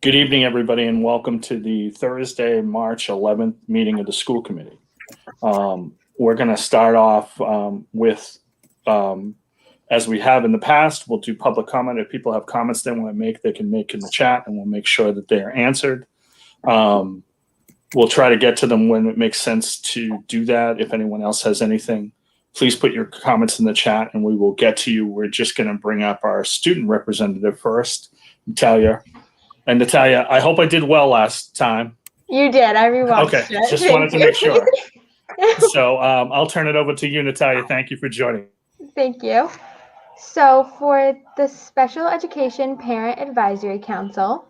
Good evening, everybody, and welcome to the Thursday, March 11th meeting of the school committee. We're going to start off with, as we have in the past, we'll do public comment. If people have comments they want to make, they can make in the chat, and we'll make sure that they are answered. We'll try to get to them when it makes sense to do that. If anyone else has anything, please put your comments in the chat, and we will get to you. We're just going to bring up our student representative first, Natalia. And Natalia, I hope I did well last time. You did. I rewatched it. Okay, just wanted to make sure. So I'll turn it over to you, Natalia. Thank you for joining. Thank you. So for the Special Education Parent Advisory Council,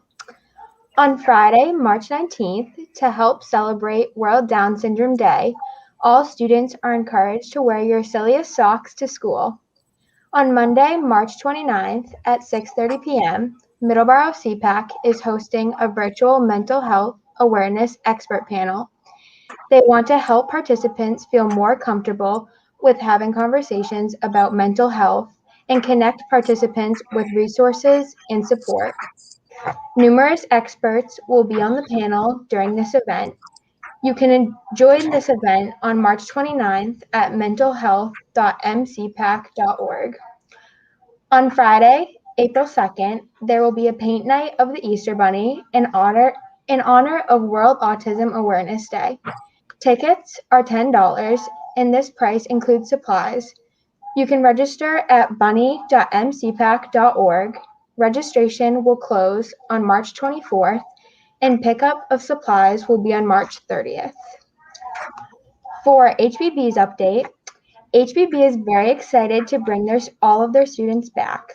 on Friday, March 19th, to help celebrate World Down Syndrome Day, all students are encouraged to wear your silliest socks to school. On Monday, March 29th at 6:30 p.m., Middleborough CPAC is hosting a virtual mental health awareness expert panel. They want to help participants feel more comfortable with having conversations about mental health and connect participants with resources and support. Numerous experts will be on the panel during this event. You can join this event on March 29th at mentalhealth.mcpac.org. On Friday, April 2nd, there will be a paint night of the Easter Bunny in honor of World Autism Awareness Day. Tickets are $10, and this price includes supplies. You can register at bunny.mcpac.org. Registration will close on March 24th, and pickup of supplies will be on March 30th. For HBB's update, HBB is very excited to bring all of their students back.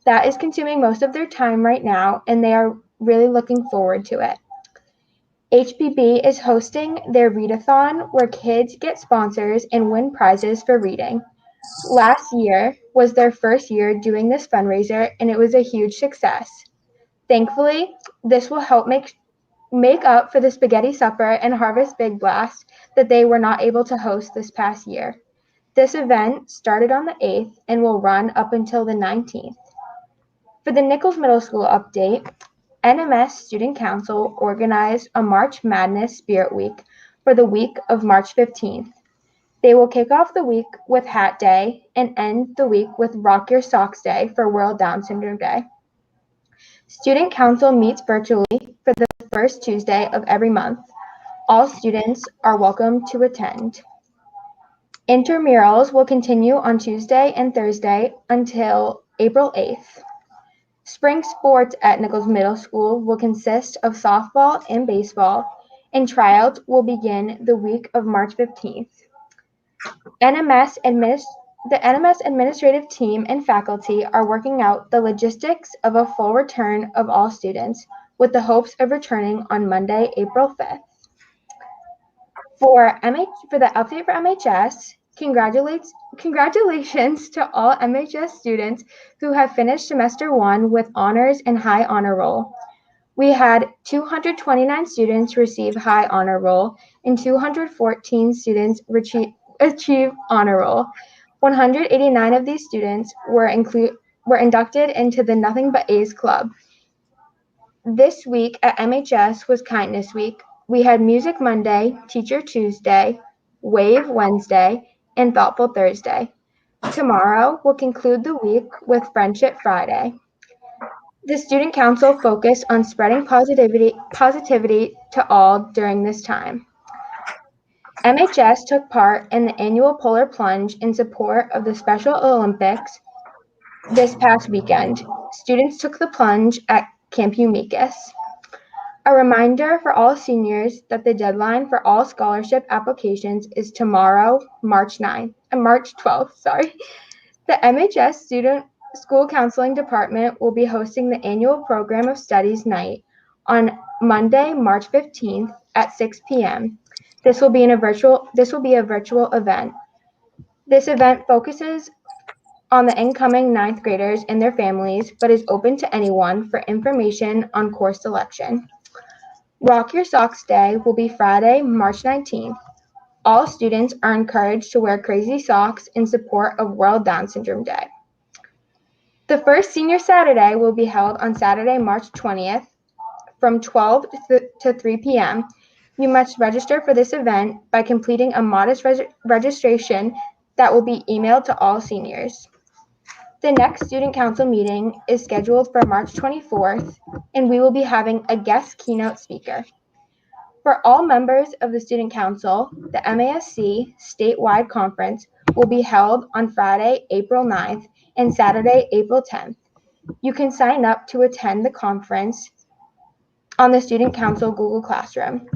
That is consuming most of their time right now, and they are really looking forward to it. HBB is hosting their readathon, where kids get sponsors and win prizes for reading. Last year was their first year doing this fundraiser, and it was a huge success. Thankfully, this will help make up for the spaghetti supper and Harvest Big Blast that they were not able to host this past year. This event started on the 8th and will run up until the 19th. For the Nichols Middle School update, NMS Student Council organized a March Madness Spirit Week for the week of March 15th. They will kick off the week with Hat Day and end the week with Rock Your Socks Day for World Down Syndrome Day. Student Council meets virtually for the first Tuesday of every month. All students are welcome to attend. Intramurals will continue on Tuesday and Thursday until April 8th. Spring sports at Nichols Middle School will consist of softball and baseball, and tryouts will begin the week of March 15th. The NMS administrative team and faculty are working out the logistics of a full return of all students, with the hopes of returning on Monday, April 5th. For the update for MHS, congratulations to all MHS students who have finished semester 1 with honors and high honor roll. We had 229 students receive high honor roll and 214 students achieve honor roll. 189 of these students were inducted into the Nothing But A's Club. This week at MHS was Kindness Week. We had Music Monday, Teacher Tuesday, Wave Wednesday, and Thoughtful Thursday. Tomorrow will conclude the week with Friendship Friday. The Student Council focused on spreading positivity to all during this time. MHS took part in the annual Polar Plunge in support of the Special Olympics this past weekend. Students took the plunge at Camp Umicus. A reminder for all seniors that the deadline for all scholarship applications is tomorrow, March 12th. The MHS Student School Counseling Department will be hosting the annual Program of Studies night on Monday, March 15th at 6 p.m. This will be a virtual event. This event focuses on the incoming 9th graders and their families, but is open to anyone for information on course selection. Rock Your Socks Day will be Friday, March 19th. All students are encouraged to wear crazy socks in support of World Down Syndrome Day. The first Senior Saturday will be held on Saturday, March 20th from 12 to 3 p.m. You must register for this event by completing a modest registration that will be emailed to all seniors. The next Student Council meeting is scheduled for March 24th, and we will be having a guest keynote speaker. For all members of the Student Council, the MASC statewide conference will be held on Friday, April 9th and Saturday, April 10th. You can sign up to attend the conference on the Student Council Google Classroom.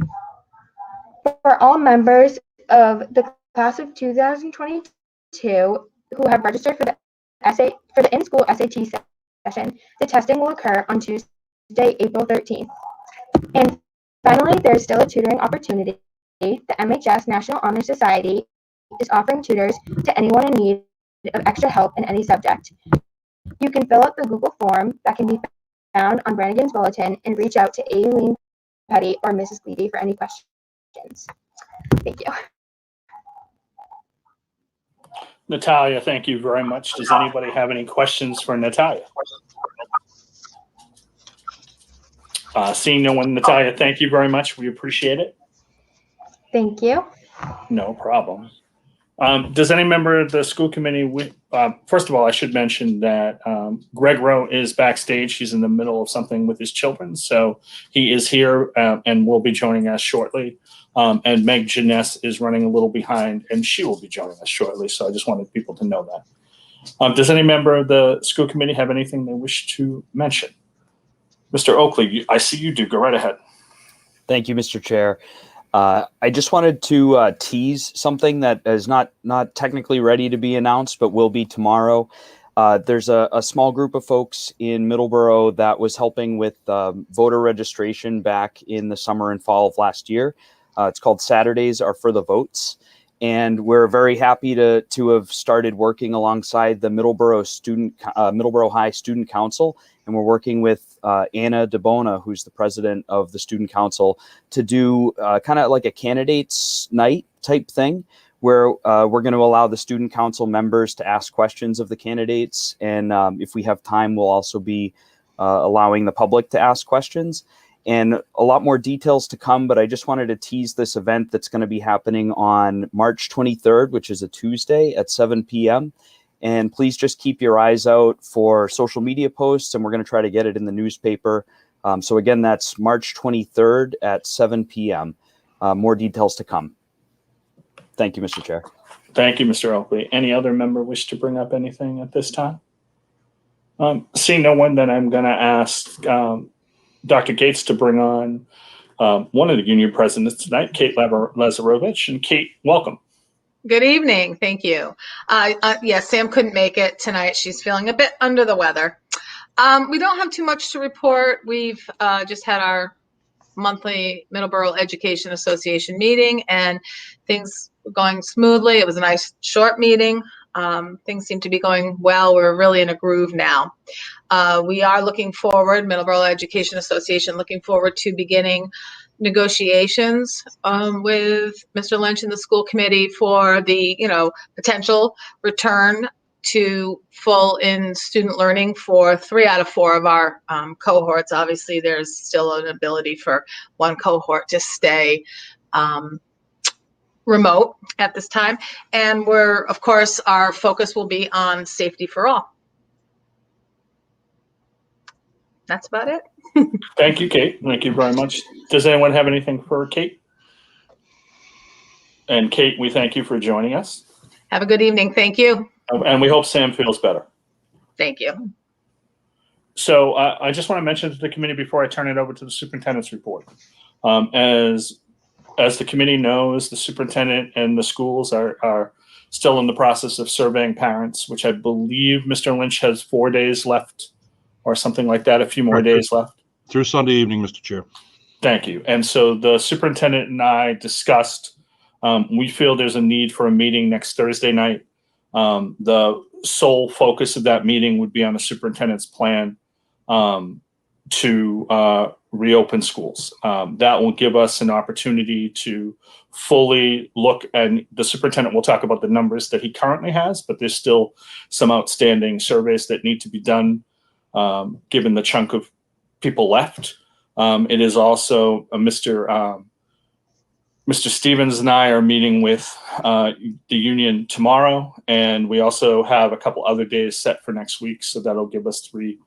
For all members of the class of 2022 who have registered for the in-school SAT session, the testing will occur on Tuesday, April 13th. And finally, there is still a tutoring opportunity. The MHS National Honor Society is offering tutors to anyone in need of extra help in any subject. You can fill out the Google form that can be found on Brannigan's Bulletin and reach out to Aileen Petty or Mrs. Gleedy for any questions. Thank you. Natalia, thank you very much. Does anybody have any questions for Natalia? Seeing no one, Natalia, thank you very much. We appreciate it. Thank you. No problem. Does any member of the school committee, first of all, I should mention that Greg Rowe is backstage. He's in the middle of something with his children. So he is here and will be joining us shortly. And Meg Jeunesse is running a little behind and she will be joining us shortly. So I just wanted people to know that. Does any member of the school committee have anything they wish to mention? Mr. Oakley, I see you do. Go right ahead. Thank you, Mr. Chair. I just wanted to tease something that is not technically ready to be announced, but will be tomorrow. There's a small group of folks in Middleborough that was helping with voter registration back in the summer and fall of last year. It's called Saturdays Are for the Votes. And we're very happy to have started working alongside the Middleborough High Student Council. And we're working with Anna DeBona, who's the president of the Student Council, to do kind of like a candidates night type thing, where we're going to allow the Student Council members to ask questions of the candidates. And if we have time, we'll also be allowing the public to ask questions. And a lot more details to come, but I just wanted to tease this event that's going to be happening on March 23rd, which is a Tuesday at 7 p.m. And please just keep your eyes out for social media posts, and we're going to try to get it in the newspaper. So again, that's March 23rd at 7 p.m. More details to come. Thank you, Mr. Chair. Thank you, Mr. Oakley. Any other member wish to bring up anything at this time? Seeing no one, then I'm going to ask Dr. Gates to bring on one of the union presidents tonight, Kate Lazarovich. And Kate, welcome. Good evening. Thank you. Yes, Sam couldn't make it tonight. She's feeling a bit under the weather. We don't have too much to report. We've just had our monthly Middleborough Education Association meeting, and things were going smoothly. It was a nice short meeting. Things seem to be going well. We're really in a groove now. We are looking forward, Middleborough Education Association, looking forward to beginning negotiations with Mr. Lynch and the school committee for the, potential return to full in student learning for 3 out of 4 of our cohorts. Obviously, there's still an ability for one cohort to stay remote at this time. And of course, our focus will be on safety for all. That's about it. Thank you, Kate. Thank you very much. Does anyone have anything for Kate? And Kate, we thank you for joining us. Have a good evening. Thank you. And we hope Sam feels better. Thank you. So I just want to mention to the committee before I turn it over to the superintendent's report. As the committee knows, the superintendent and the schools are still in the process of surveying parents, which I believe Mr. Lynch has 4 days left or something like that, a few more days left. Through Sunday evening, Mr. Chair. Thank you. And so the superintendent and I discussed, we feel there's a need for a meeting next Thursday night. The sole focus of that meeting would be on the superintendent's plan to reopen schools. That will give us an opportunity to fully look, and the superintendent will talk about the numbers that he currently has, but there's still some outstanding surveys that need to be done given the chunk of people left. It is also Mr. Stevens and I are meeting with the union tomorrow, and we also have a couple other days set for next week. So that'll give us 3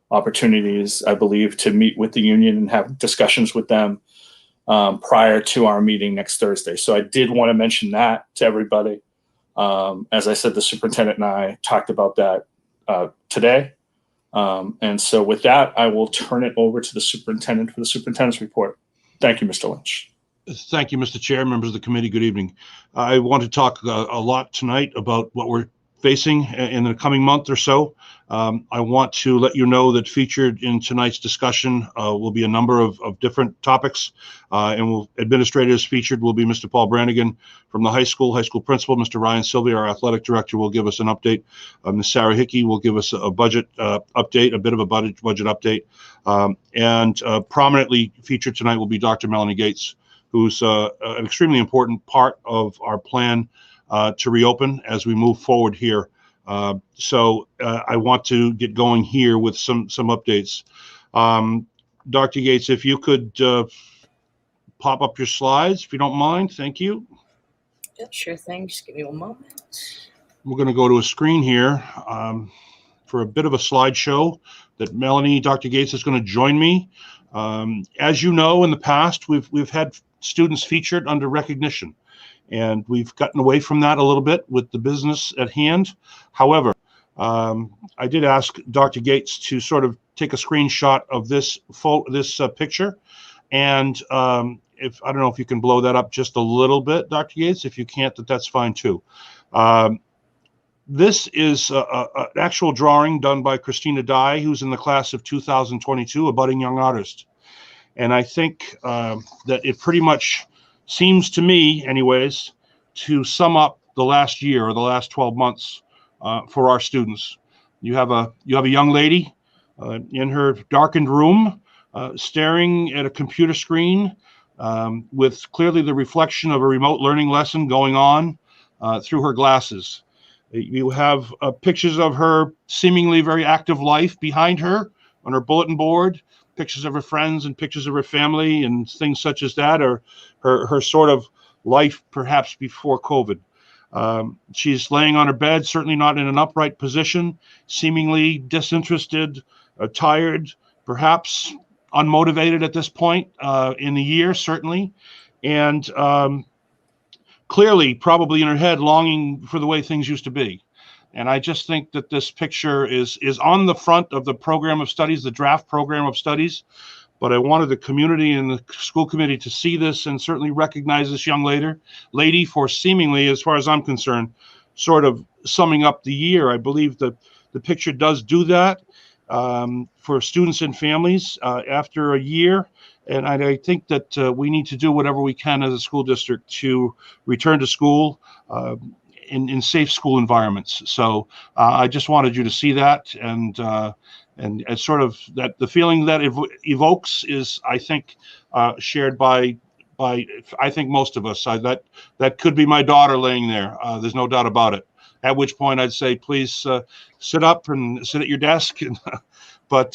opportunities, I believe, to meet with the union and have discussions with them prior to our meeting next Thursday. So I did want to mention that to everybody. As I said, the superintendent and I talked about that today. And so with that, I will turn it over to the superintendent for the superintendent's report. Thank you, Mr. Lynch. Thank you, Mr. Chair, members of the committee. Good evening. I want to talk a lot tonight about what we're facing in the coming month or so. I want to let you know that featured in tonight's discussion will be a number of different topics, and administrators featured will be Mr. Paul Brannigan from the high school principal. Mr. Ryan Sylvia, our athletic director, will give us an update. Ms. Sarah Hickey will give us a budget update, a bit of a budget update. And prominently featured tonight will be Dr. Melanie Gates, who's an extremely important part of our plan to reopen as we move forward here. So I want to get going here with some updates. Dr. Gates, if you could pop up your slides, if you don't mind, thank you. Yeah, sure thing. Just give me one moment. We're going to go to a screen here for a bit of a slideshow that Melanie, Dr. Gates, is going to join me. As you know, in the past, we've had students featured under recognition, and we've gotten away from that a little bit with the business at hand. However, I did ask Dr. Gates to sort of take a screenshot of this picture, and if I don't know if you can blow that up just a little bit, Dr. Gates. If you can't, that's fine too. This is an actual drawing done by Christina Dye, who's in the class of 2022, a budding young artist. And I think that it pretty much seems to me, anyways, to sum up the last year or the last 12 months for our students. You have a young lady in her darkened room, staring at a computer screen with clearly the reflection of a remote learning lesson going on through her glasses. You have pictures of her seemingly very active life behind her on her bulletin board, pictures of her friends and pictures of her family and things such as that, or her sort of life perhaps before COVID. She's laying on her bed, certainly not in an upright position, seemingly disinterested, tired, perhaps unmotivated at this point in the year, certainly. And clearly, probably in her head, longing for the way things used to be. And I just think that this picture is on the front of the program of studies, the draft program of studies. But I wanted the community and the school committee to see this and certainly recognize this young lady for seemingly, as far as I'm concerned, sort of summing up the year. I believe that the picture does do that for students and families after a year. And I think that we need to do whatever we can as a school district to return to school in safe school environments. So I just wanted you to see that, and sort of that the feeling that evokes is, I think, shared by I think most of us. That could be my daughter laying there. There's no doubt about it. At which point I'd say, please sit up and sit at your desk. And, but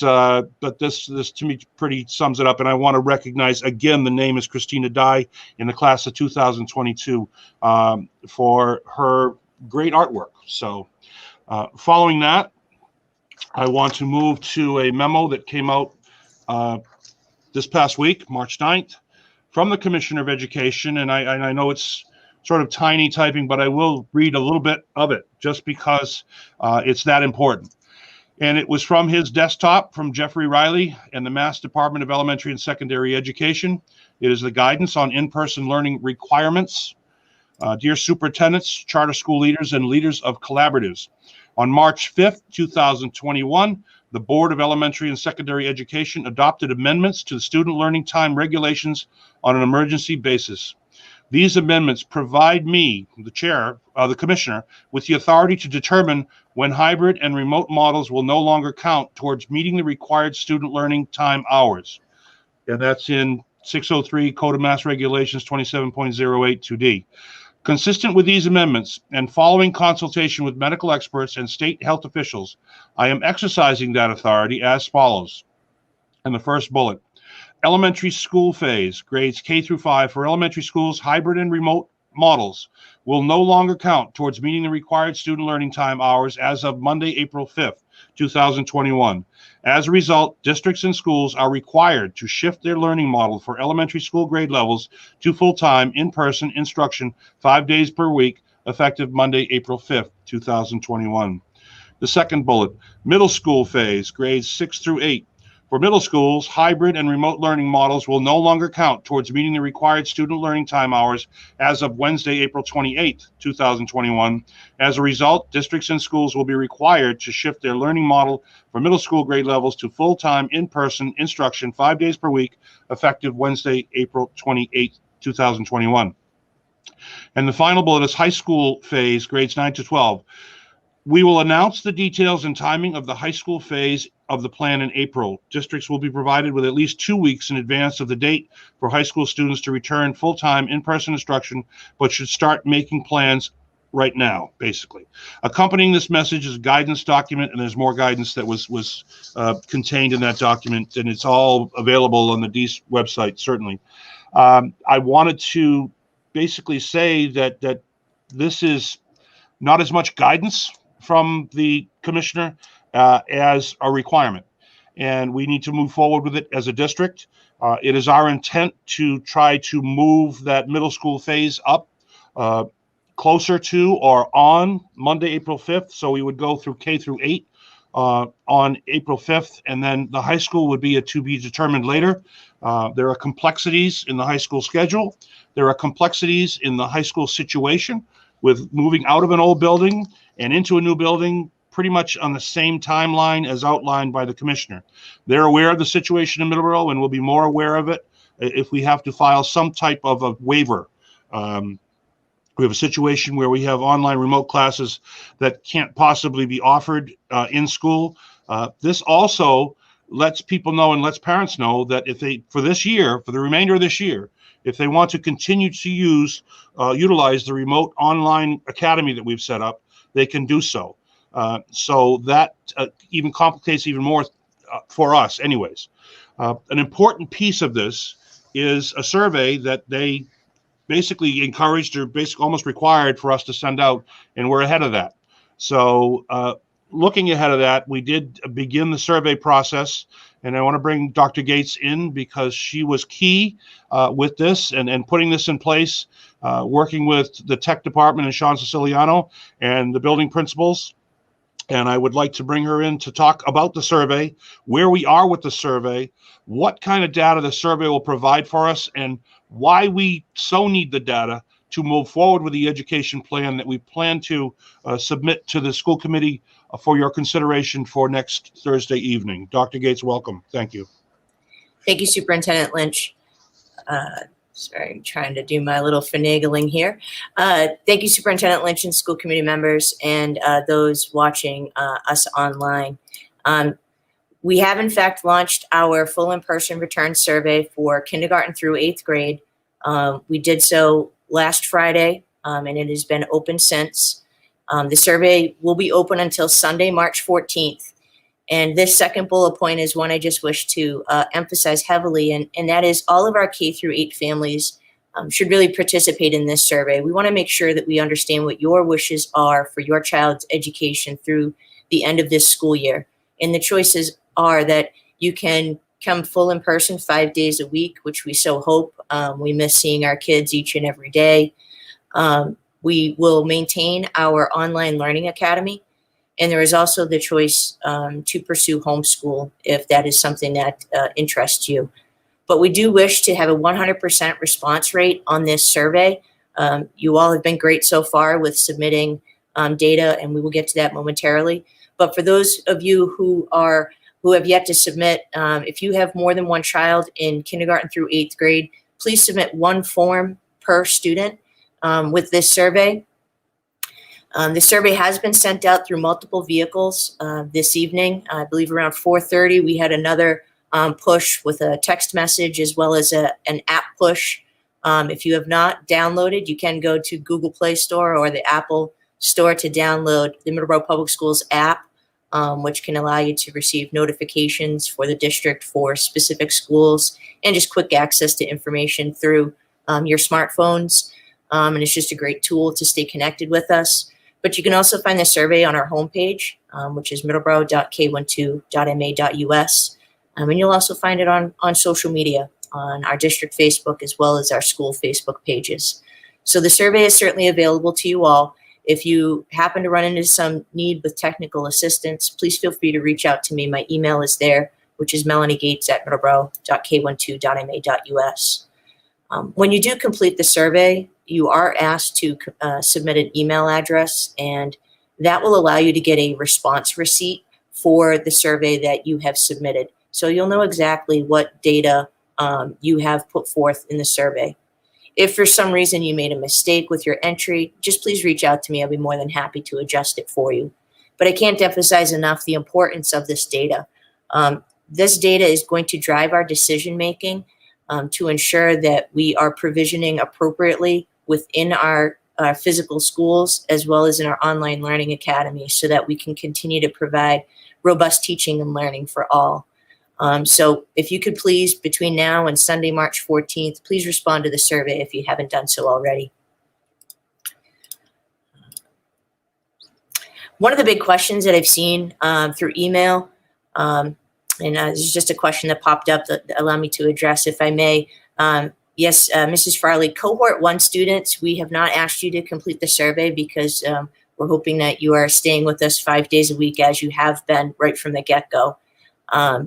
this to me pretty sums it up. And I want to recognize again, the name is Christina Dye in the class of 2022 for her great artwork. So following that, I want to move to a memo that came out this past week, March 9th, from the Commissioner of Education. And I know it's sort of tiny typing, but I will read a little bit of it just because it's that important. And it was from his desktop, from Jeffrey Riley and the Mass Department of Elementary and Secondary Education. It is the guidance on in-person learning requirements. Dear superintendents, charter school leaders, and leaders of collaboratives. On March 5th, 2021, the Board of Elementary and Secondary Education adopted amendments to the student learning time regulations on an emergency basis. These amendments provide me, the chair, the commissioner, with the authority to determine when hybrid and remote models will no longer count towards meeting the required student learning time hours. And that's in 603 Code of Mass Regulations 27.082D. Consistent with these amendments and following consultation with medical experts and state health officials, I am exercising that authority as follows. And the first bullet. Elementary school phase, grades K through 5 for elementary schools, hybrid and remote models will no longer count towards meeting the required student learning time hours as of Monday, April 5th, 2021. As a result, districts and schools are required to shift their learning model for elementary school grade levels to full-time in-person instruction 5 days per week, effective Monday, April 5th, 2021. The second bullet, middle school phase, grades 6 through 8. For middle schools, hybrid and remote learning models will no longer count towards meeting the required student learning time hours as of Wednesday, April 28, 2021. As a result, districts and schools will be required to shift their learning model for middle school grade levels to full-time in-person instruction 5 days per week, effective Wednesday, April 28, 2021. And the final bullet is high school phase, grades 9 to 12. We will announce the details and timing of the high school phase of the plan in April. Districts will be provided with at least 2 weeks in advance of the date for high school students to return full-time in-person instruction, but should start making plans right now, basically. Accompanying this message is a guidance document, and there's more guidance that was contained in that document, and it's all available on the DEAS website, certainly. I wanted to basically say that this is not as much guidance from the commissioner as a requirement, and we need to move forward with it as a district. It is our intent to try to move that middle school phase up closer to or on Monday, April 5th. So we would go through K through 8 on April 5th, and then the high school would be a to be determined later. There are complexities in the high school schedule. There are complexities in the high school situation with moving out of an old building and into a new building pretty much on the same timeline as outlined by the commissioner. They're aware of the situation in Middleborough and will be more aware of it if we have to file some type of a waiver. We have a situation where we have online remote classes that can't possibly be offered in school. This also lets people know and lets parents know that if they, for this year, for the remainder of this year, if they want to continue to utilize the remote online academy that we've set up, they can do so. So that even complicates even more for us anyways. An important piece of this is a survey that they basically encouraged or basically almost required for us to send out, and we're ahead of that. So looking ahead of that, we did begin the survey process, and I want to bring Dr. Gates in because she was key with this and putting this in place, working with the tech department and Sean Siciliano and the building principals. And I would like to bring her in to talk about the survey, where we are with the survey, what kind of data the survey will provide for us, and why we so need the data to move forward with the education plan that we plan to submit to the school committee for your consideration for next Thursday evening. Dr. Gates, welcome. Thank you. Thank you, Superintendent Lynch. Sorry, I'm trying to do my little finagling here. Thank you, Superintendent Lynch and school committee members and those watching us online. We have, in fact, launched our full in-person return survey for kindergarten through 8th grade. We did so last Friday, and it has been open since. The survey will be open until Sunday, March 14th. And this second bullet point is one I just wish to emphasize heavily, and that is all of our K through 8 families should really participate in this survey. We want to make sure that we understand what your wishes are for your child's education through the end of this school year. And the choices are that you can come full in person 5 days a week, which we so hope. We miss seeing our kids each and every day. We will maintain our online learning academy. And there is also the choice to pursue homeschool if that is something that interests you. But we do wish to have a 100% response rate on this survey. You all have been great so far with submitting data, and we will get to that momentarily. But for those of you who have yet to submit, if you have more than one child in kindergarten through 8th grade, please submit one form per student with this survey. The survey has been sent out through multiple vehicles this evening. I believe around 4:30, we had another push with a text message as well as an app push. If you have not downloaded, you can go to Google Play Store or the Apple Store to download the Middleborough Public Schools app. which can allow you to receive notifications for the district for specific schools and just quick access to information through your smartphones. And it's just a great tool to stay connected with us. But you can also find the survey on our homepage, which is middleborough.k12.ma.us. And you'll also find it on social media, on our district Facebook, as well as our school Facebook pages. So the survey is certainly available to you all. If you happen to run into some need with technical assistance, please feel free to reach out to me. My email is there, which is melanie.gates@middleborough.k12.ma.us. When you do complete the survey, you are asked to submit an email address, and that will allow you to get a response receipt for the survey that you have submitted. So you'll know exactly what data you have put forth in the survey. If for some reason you made a mistake with your entry, just please reach out to me. I'll be more than happy to adjust it for you. But I can't emphasize enough the importance of this data. This data is going to drive our decision making to ensure that we are provisioning appropriately within our physical schools, as well as in our online learning academy, so that we can continue to provide robust teaching and learning for all. So if you could please, between now and Sunday, March 14th, please respond to the survey if you haven't done so already. One of the big questions that I've seen through email, and this is just a question that popped up that allow me to address, if I may. Yes, Mrs. Farley, cohort 1 students, we have not asked you to complete the survey because we're hoping that you are staying with us 5 days a week, as you have been right from the get-go.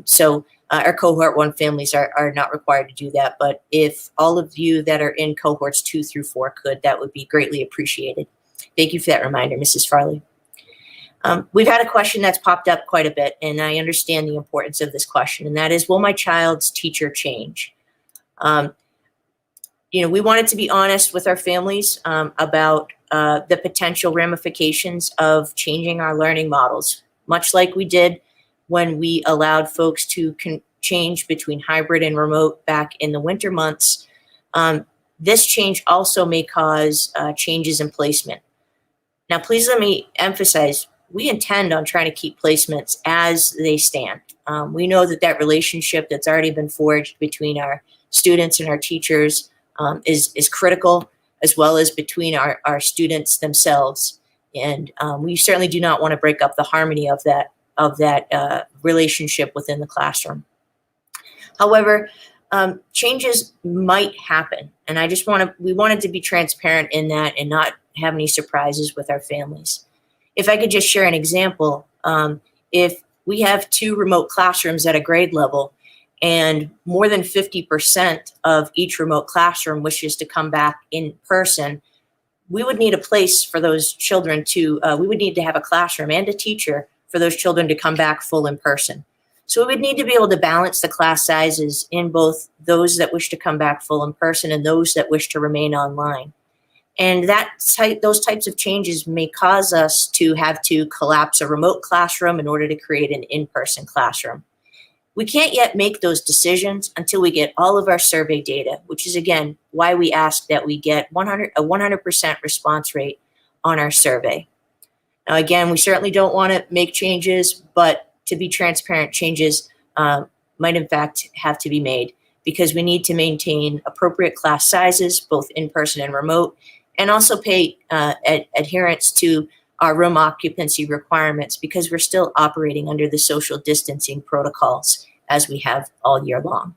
So our cohort 1 families are not required to do that. But if all of you that are in cohorts 2 through 4 could, that would be greatly appreciated. Thank you for that reminder, Mrs. Farley. We've had a question that's popped up quite a bit, and I understand the importance of this question, and that is, will my child's teacher change? We wanted to be honest with our families about the potential ramifications of changing our learning models, much like we did when we allowed folks to change between hybrid and remote back in the winter months. This change also may cause changes in placement. Now, please let me emphasize, we intend on trying to keep placements as they stand. We know that relationship that's already been forged between our students and our teachers is critical, as well as between our students themselves. And we certainly do not want to break up the harmony of that relationship within the classroom. However, changes might happen, and we wanted to be transparent in that and not have any surprises with our families. If I could just share an example, if we have 2 remote classrooms at a grade level, and more than 50% of each remote classroom wishes to come back in person, we would need a place for those children we would need to have a classroom and a teacher for those children to come back full in person. So we would need to be able to balance the class sizes in both those that wish to come back full in person and those that wish to remain online. And those types of changes may cause us to have to collapse a remote classroom in order to create an in-person classroom. We can't yet make those decisions until we get all of our survey data, which is, again, why we ask that we get a 100% response rate on our survey. Now, again, we certainly don't want to make changes, but to be transparent, changes might in fact have to be made because we need to maintain appropriate class sizes, both in-person and remote, and also pay adherence to our room occupancy requirements because we're still operating under the social distancing protocols as we have all year long.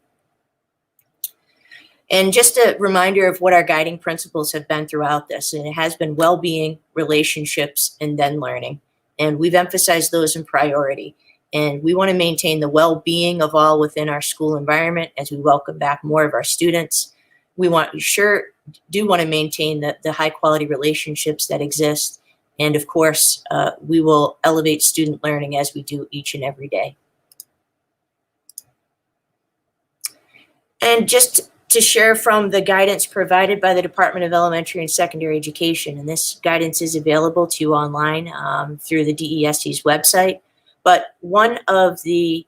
And just a reminder of what our guiding principles have been throughout this, and it has been well-being, relationships, and then learning. And we've emphasized those in priority. And we want to maintain the well-being of all within our school environment as we welcome back more of our students. We do want to maintain the high-quality relationships that exist. And of course, we will elevate student learning as we do each and every day. And just to share from the guidance provided by the Department of Elementary and Secondary Education, and this guidance is available to you online through the DESC's website. But one of the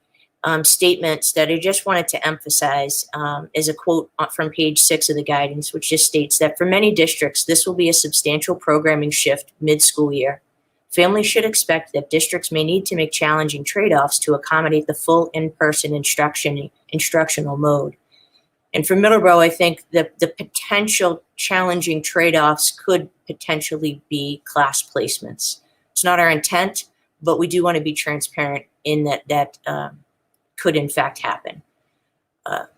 statements that I just wanted to emphasize is a quote from page 6 of the guidance, which just states that for many districts, this will be a substantial programming shift mid-school year. Families should expect that districts may need to make challenging trade-offs to accommodate the full in-person instructional mode. And for Middleborough, I think that the potential challenging trade-offs could potentially be class placements. It's not our intent, but we do want to be transparent in that could in fact happen.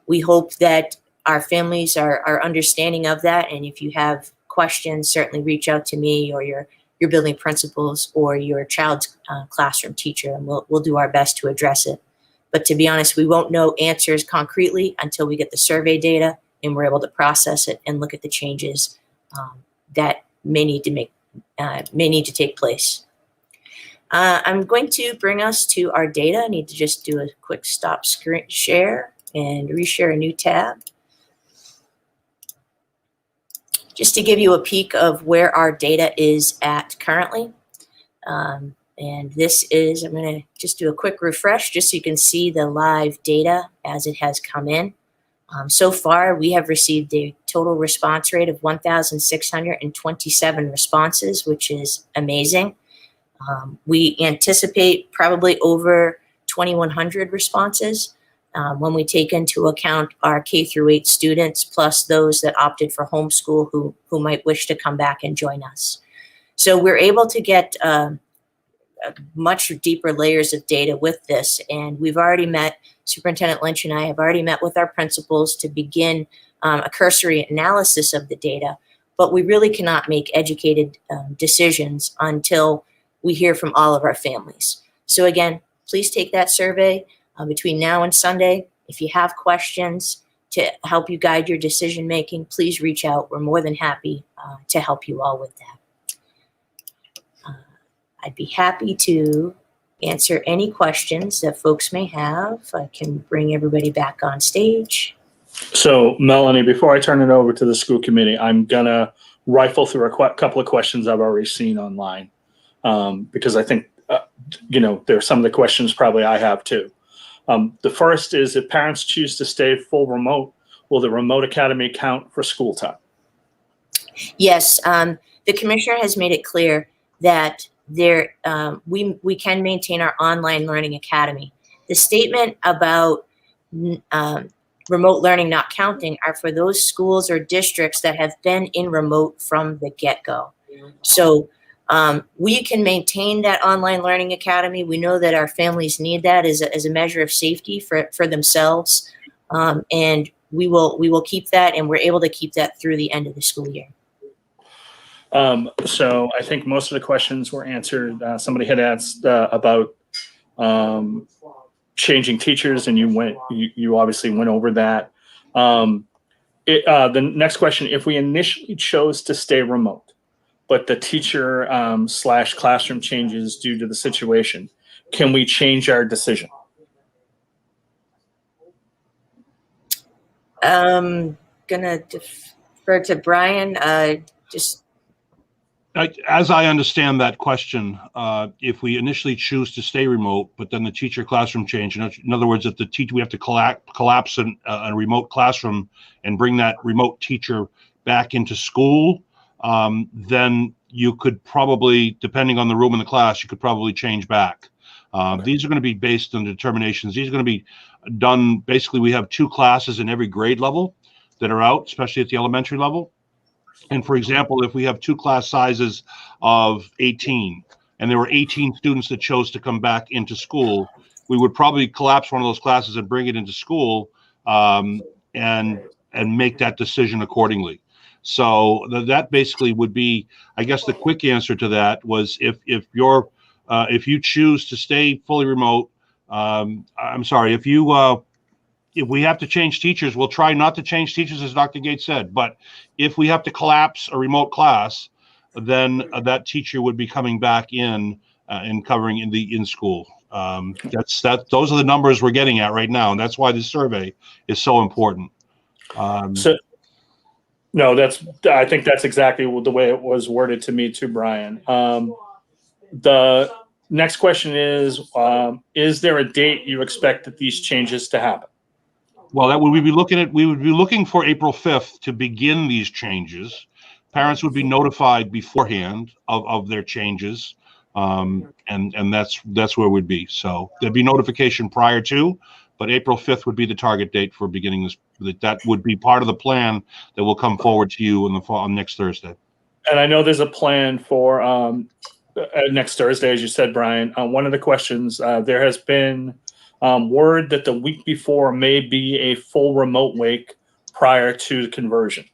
We hope that our families are understanding of that, and if you have questions, certainly reach out to me or your building principals or your child's classroom teacher, and we'll do our best to address it. But to be honest, we won't know answers concretely until we get the survey data and we're able to process it and look at the changes that may need to take place. I'm going to bring us to our data. I need to just do a quick stop screen share and reshare a new tab. Just to give you a peek of where our data is at currently. And this is, I'm going to just do a quick refresh just so you can see the live data as it has come in. So far, we have received a total response rate of 1,627 responses, which is amazing. We anticipate probably over 2,100 responses when we take into account our K-8 students plus those that opted for homeschool who might wish to come back and join us. So we're able to get much deeper layers of data with this, and we've already met, Superintendent Lynch and I have already met with our principals to begin a cursory analysis of the data, but we really cannot make educated decisions until we hear from all of our families. So again, please take that survey between now and Sunday. If you have questions to help you guide your decision making, please reach out. We're more than happy to help you all with that. I'd be happy to answer any questions that folks may have. I can bring everybody back on stage. So, Melanie, before I turn it over to the school committee, I'm going to rifle through a couple of questions I've already seen online because I think, there are some of the questions probably I have too. The first is, if parents choose to stay full remote, will the remote academy count for school time? Yes, the commissioner has made it clear that we can maintain our online learning academy. The statement about remote learning not counting are for those schools or districts that have been in remote from the get-go. So we can maintain that online learning academy. We know that our families need that as a measure of safety for themselves, and we will keep that, and we're able to keep that through the end of the school year. So I think most of the questions were answered. Somebody had asked about changing teachers, and you obviously went over that. The next question: if we initially chose to stay remote, but the teacher / classroom changes due to the situation, can we change our decision? Gonna defer to Brian. As I understand that question, if we initially choose to stay remote, but then the teacher classroom change, in other words, if the teacher, we have to collapse a remote classroom and bring that remote teacher back into school, then you could probably, depending on the room in the class, you could probably change back. These are going to be based on determinations. These are going to be done, basically we have 2 classes in every grade level that are out, especially at the elementary level. And for example, if we have 2 class sizes of 18, and there were 18 students that chose to come back into school, we would probably collapse one of those classes and bring it into school and make that decision accordingly. So that basically would be, I guess the quick answer to that was if you choose to stay fully remote, if we have to change teachers, we'll try not to change teachers, as Dr. Gates said. But if we have to collapse a remote class, then that teacher would be coming back in and covering in school. Those are the numbers we're getting at right now, and that's why this survey is so important. I think that's exactly the way it was worded to me too, Brian. The next question is there a date you expect that these changes to happen? Well, we would be looking for April 5th to begin these changes. Parents would be notified beforehand of their changes. And that's where we'd be. So there'd be notification prior to, but April 5th would be the target date for beginning this. That would be part of the plan that will come forward to you in the fall on next Thursday. And I know there's a plan for next Thursday, as you said, Brian. One of the questions, there has been word that the week before may be a full remote week prior to the conversion.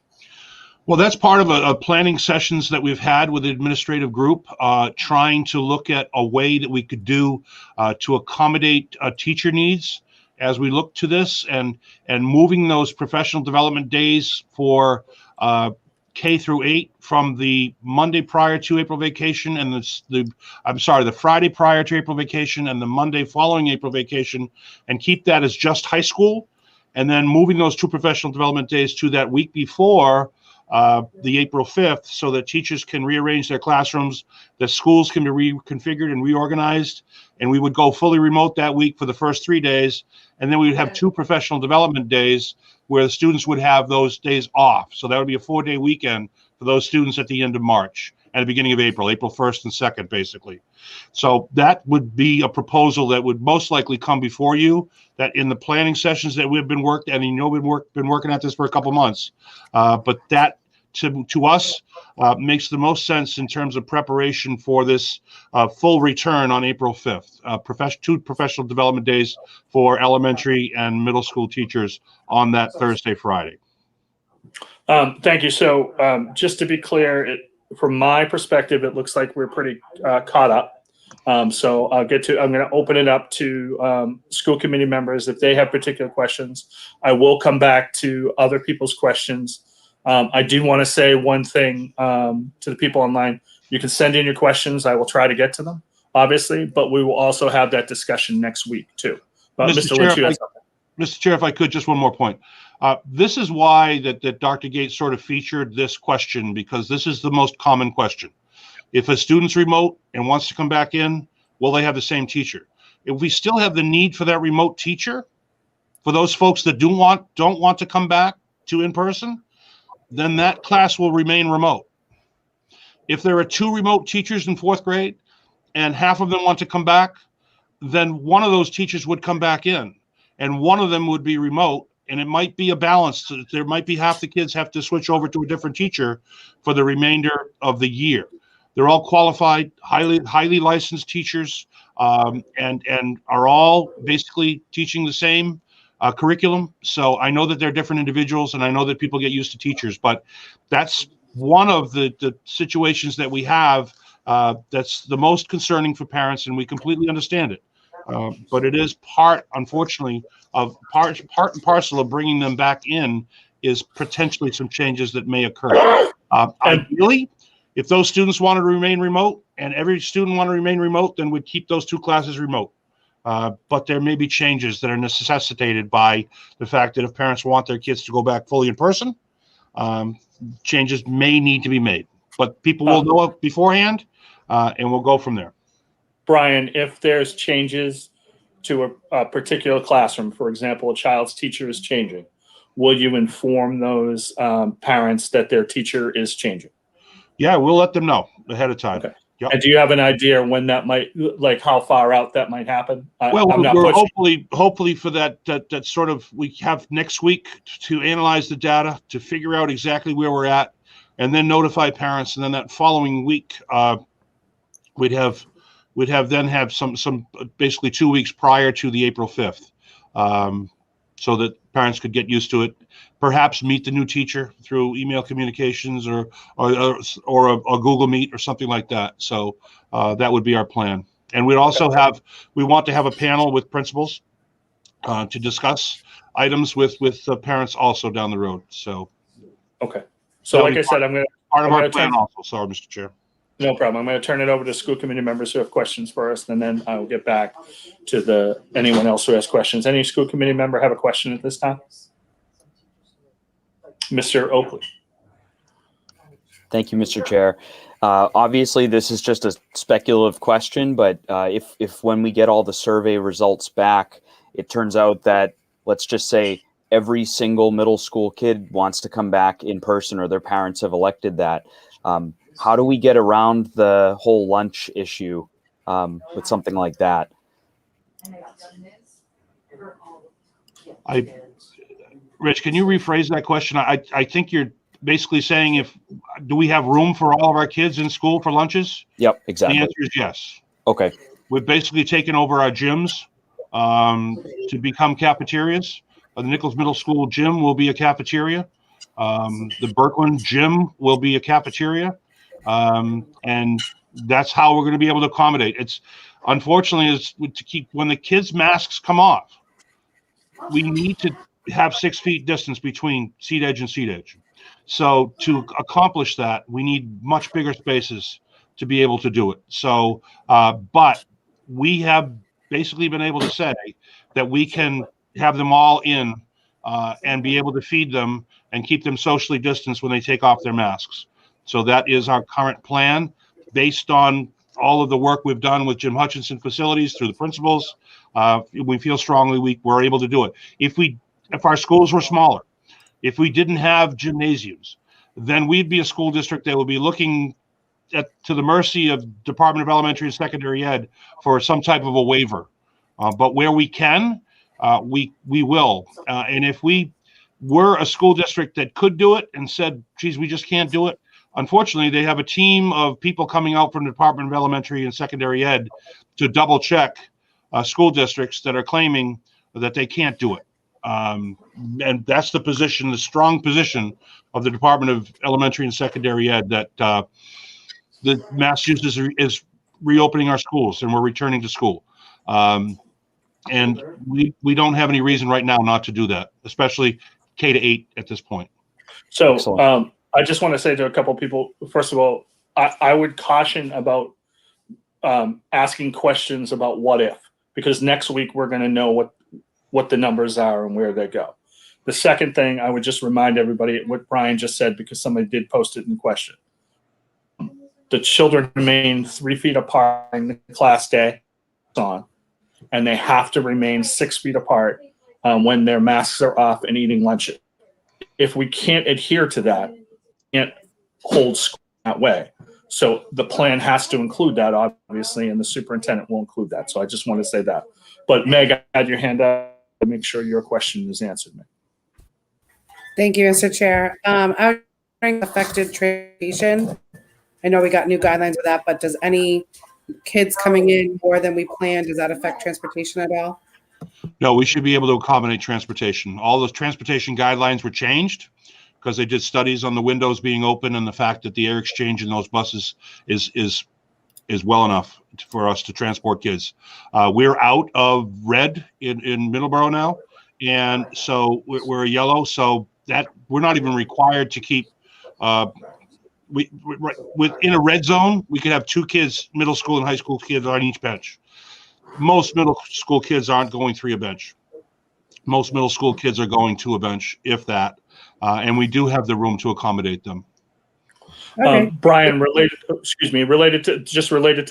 Well, that's part of a planning sessions that we've had with the administrative group, trying to look at a way that we could do to accommodate teacher needs as we look to this, and moving those professional development days for K through 8 from the Monday prior to April vacation and the Friday prior to April vacation and the Monday following April vacation, and keep that as just high school, and then moving those 2 professional development days to that week before the April 5th, so that teachers can rearrange their classrooms, the schools can be reconfigured and reorganized, and we would go fully remote that week for the first 3 days, and then we would have 2 professional development days where the students would have those days off. So that would be a 4-day weekend for those students at the end of March and the beginning of April 1st and 2nd, basically. So that would be a proposal that would most likely come before you, that in the planning sessions that we've been working, and we've been working at this for a couple months, but that to us makes the most sense in terms of preparation for this full return on April 5th. 2 professional development days for elementary and middle school teachers on that Thursday, Friday. Thank you. So just to be clear, from my perspective, it looks like we're pretty caught up. So I'm going to open it up to school committee members. If they have particular questions, I will come back to other people's questions. I do want to say one thing to the people online. You can send in your questions. I will try to get to them, obviously, but we will also have that discussion next week too. But Mr. Lynch, you had something. Mr. Chair, if I could, just one more point. This is why that Dr. Gates sort of featured this question, because this is the most common question. If a student's remote and wants to come back in, will they have the same teacher? If we still have the need for that remote teacher, for those folks that don't want to come back to in-person, then that class will remain remote. If there are 2 remote teachers in 4th grade and half of them want to come back, then one of those teachers would come back in and one of them would be remote, and it might be a balance. There might be half the kids have to switch over to a different teacher for the remainder of the year. They're all qualified, highly licensed teachers, and are all basically teaching the same curriculum. So I know that they're different individuals, and I know that people get used to teachers, but that's one of the situations that we have that's the most concerning for parents, and we completely understand it. But it is unfortunately, part and parcel of bringing them back in is potentially some changes that may occur. Ideally, if those students wanted to remain remote and every student wanted to remain remote, then we'd keep those 2 classes remote. But there may be changes that are necessitated by the fact that if parents want their kids to go back fully in person, changes may need to be made. But people will know it beforehand, and we'll go from there. Brian, if there's changes to a particular classroom, for example, a child's teacher is changing, will you inform those parents that their teacher is changing? Yeah, we'll let them know ahead of time. Okay. Yep. And do you have an idea when that might, like how far out that might happen? Well, we're hopefully for that sort of, we have next week to analyze the data, to figure out exactly where we're at, and then notify parents. And then that following week, we'd have some basically 2 weeks prior to the April 5th, so that parents could get used to it. Perhaps meet the new teacher through email communications or a Google Meet or something like that. So that would be our plan. And we want to have a panel with principals to discuss items with parents also down the road. So okay. So like I said, part of our plan also. Sorry, Mr. Chair. No problem. I'm going to turn it over to school committee members who have questions first, and then I will get back to anyone else who has questions. Any school committee member have a question at this time? Mr. Oakley. Thank you, Mr. Chair. Obviously, this is just a speculative question, but if when we get all the survey results back, it turns out that, let's just say, every single middle school kid wants to come back in person, or their parents have elected that, how do we get around the whole lunch issue with something like that? Rich, can you rephrase that question? I think you're basically saying, do we have room for all of our kids in school for lunches? Yep, exactly. The answer is yes. Okay. We've basically taken over our gyms to become cafeterias. The Nichols Middle School gym will be a cafeteria. The Birkeland gym will be a cafeteria. And that's how we're going to be able to accommodate. It's unfortunately is to keep, when the kids' masks come off, we need to have 6 feet distance between seat edge and seat edge. So to accomplish that, we need much bigger spaces to be able to do it. So, but we have basically been able to say that we can have them all in and be able to feed them and keep them socially distanced when they take off their masks. So that is our current plan based on all of the work we've done with Jim Hutchinson facilities through the principals. We feel strongly we're able to do it. If our schools were smaller, if we didn't have gymnasiums, then we'd be a school district that would be looking to the mercy of Department of Elementary and Secondary Ed for some type of a waiver. But where we can, we will. And if we were a school district that could do it and said, geez, we just can't do it, unfortunately, they have a team of people coming out from the Department of Elementary and Secondary Ed to double check school districts that are claiming that they can't do it. And that's the position, the strong position of the Department of Elementary and Secondary Ed, that the Massachusetts is reopening our schools and we're returning to school. And we don't have any reason right now not to do that, especially K-8 at this point. So I just want to say to a couple of people, first of all, I would caution about asking questions about what if, because next week we're going to know what the numbers are and where they go. The second thing, I would just remind everybody what Brian just said, because somebody did post it in the question. The children remain 3 feet apart in the class day on, and they have to remain 6 feet apart when their masks are off and eating lunch. If we can't adhere to that, we can't hold school that way. So the plan has to include that, obviously, and the superintendent will include that. So I just want to say that. But Meg, I had your hand up to make sure your question is answered, Meg. Thank you, Mr. Chair. I was wondering affected transportation. I know we got new guidelines with that, but does any kids coming in more than we planned, does that affect transportation at all? No, we should be able to accommodate transportation. All those transportation guidelines were changed because they did studies on the windows being open and the fact that the air exchange in those buses is well enough for us to transport kids. We're out of red in Middleborough now, and so we're a yellow. So that we're not even required to keep. Within a red zone, we could have 2 kids, middle school and high school kids, on each bench. Most middle school kids aren't going 3 a bench. Most middle school kids are going 2 a bench, if that. And we do have the room to accommodate them. Okay. Brian, related to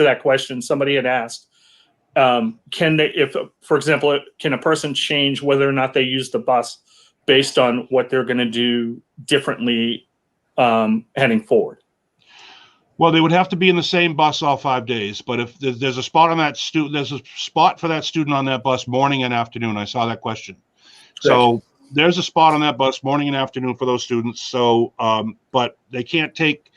that question, somebody had asked, can they, if, for example, can a person change whether or not they use the bus based on what they're going to do differently heading forward? Well, they would have to be in the same bus all 5 days. But if there's a spot on that there's a spot for that student on that bus morning and afternoon. I saw that question. So there's a spot on that bus morning and afternoon for those students. So, but they can't take,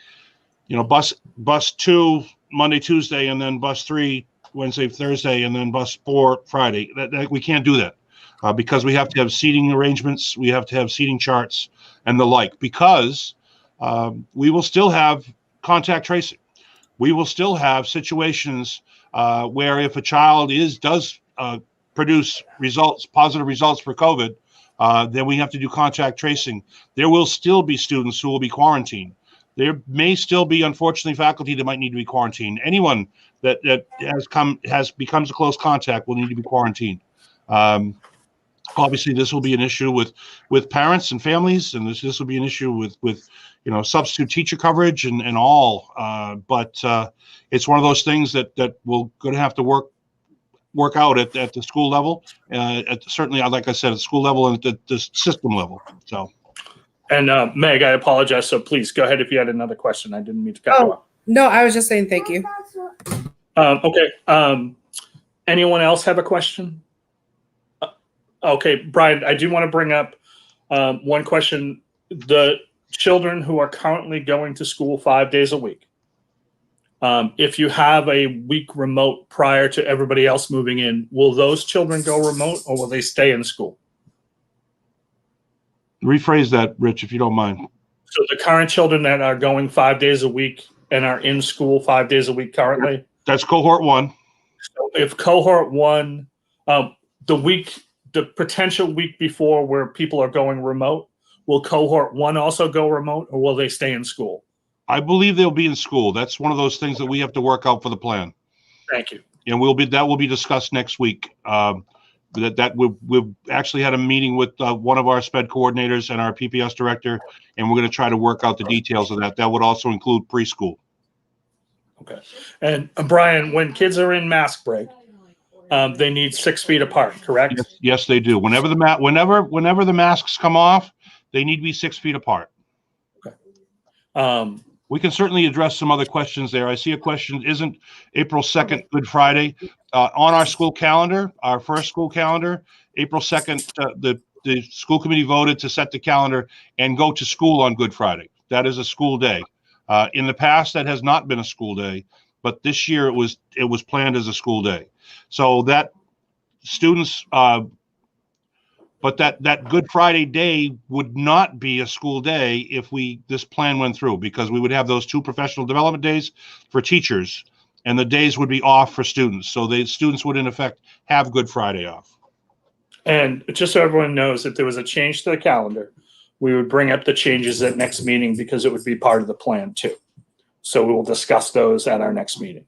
bus 2 Monday, Tuesday, and then bus 3 Wednesday, Thursday, and then bus 4 Friday. We can't do that because we have to have seating arrangements. We have to have seating charts and the like, because we will still have contact tracing. We will still have situations where if a child does produce positive results for COVID, then we have to do contact tracing. There will still be students who will be quarantined. There may still be, unfortunately, faculty that might need to be quarantined. Anyone that becomes a close contact will need to be quarantined. Obviously, this will be an issue with parents and families, and this will be an issue with substitute teacher coverage and all. But it's one of those things that we're going to have to work out at the school level, certainly, like I said, at the school level and at the system level. So, And Meg, I apologize. So please go ahead if you had another question. I didn't mean to cut you off. No, I was just saying thank you. Okay. Anyone else have a question? Okay, Brian, I do want to bring up one question. The children who are currently going to school 5 days a week, if you have a week remote prior to everybody else moving in, will those children go remote or will they stay in school? Rephrase that, Rich, if you don't mind. So the current children that are going 5 days a week and are in school 5 days a week currently? That's cohort 1. So if cohort 1, the potential week before where people are going remote, will cohort 1 also go remote or will they stay in school? I believe they'll be in school. That's one of those things that we have to work out for the plan. Thank you. And that will be discussed next week. We've actually had a meeting with one of our SPED coordinators and our PPS director, and we're going to try to work out the details of that. That would also include preschool. Okay. And Brian, when kids are in mask break, they need 6 feet apart, correct? Yes, they do. Whenever the masks come off, they need to be 6 feet apart. Okay. We can certainly address some other questions there. I see a question, isn't April 2nd Good Friday? On our school calendar, our first school calendar, April 2nd, the school committee voted to set the calendar and go to school on Good Friday. That is a school day. In the past, that has not been a school day, but this year it was planned as a school day. So that students, but that Good Friday day would not be a school day if this plan went through, because we would have those 2 professional development days for teachers, and the days would be off for students. So the students would in effect have Good Friday off. And just so everyone knows, if there was a change to the calendar, we would bring up the changes at next meeting because it would be part of the plan too. So we will discuss those at our next meeting.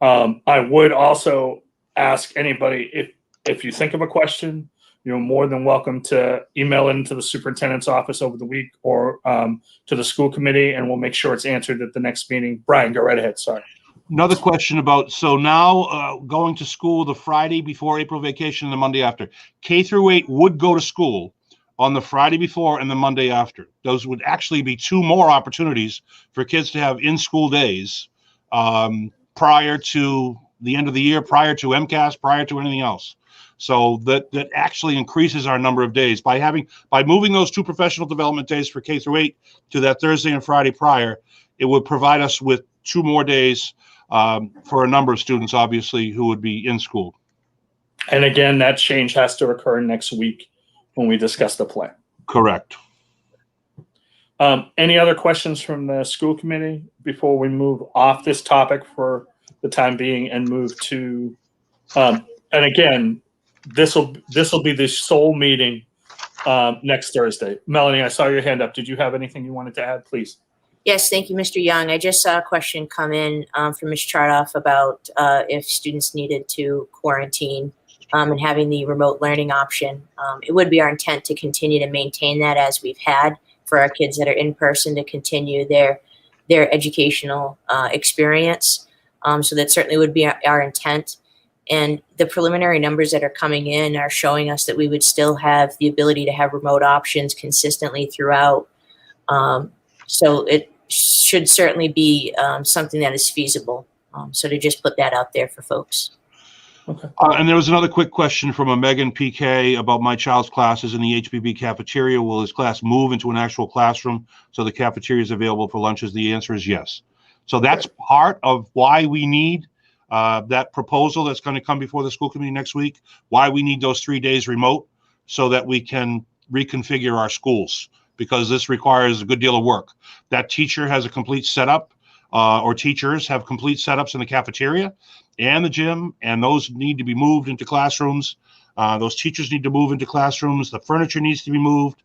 I would also ask anybody, if you think of a question, you're more than welcome to email it into the superintendent's office over the week or to the school committee, and we'll make sure it's answered at the next meeting. Brian, go right ahead. Sorry. Another question about, so now going to school the Friday before April vacation and the Monday after. K through 8 would go to school on the Friday before and the Monday after. Those would actually be 2 more opportunities for kids to have in-school days prior to the end of the year, prior to MCAS, prior to anything else. So that actually increases our number of days by moving those 2 professional development days for K through 8 to that Thursday and Friday prior. It would provide us with 2 more days for a number of students, obviously, who would be in school. And again, that change has to occur next week when we discuss the plan. Correct. Any other questions from the school committee before we move off this topic for the time being and move to, and again, this will be the sole meeting next Thursday. Melanie, I saw your hand up. Did you have anything you wanted to add, please? Yes, thank you, Mr. Young. I just saw a question come in from Ms. Chardoff about if students needed to quarantine and having the remote learning option. It would be our intent to continue to maintain that as we've had for our kids that are in person, to continue their educational experience. So that certainly would be our intent. And the preliminary numbers that are coming in are showing us that we would still have the ability to have remote options consistently throughout. So it should certainly be something that is feasible. So to just put that out there for folks. Okay. And there was another quick question from a Megan PK about my child's classes in the HBB cafeteria. Will his class move into an actual classroom so the cafeteria is available for lunches? The answer is yes. So that's part of why we need that proposal that's going to come before the school committee next week, why we need those 3 days remote so that we can reconfigure our schools, because this requires a good deal of work. That teacher has a complete setup, or teachers have complete setups in the cafeteria and the gym, and those need to be moved into classrooms. Those teachers need to move into classrooms. The furniture needs to be moved.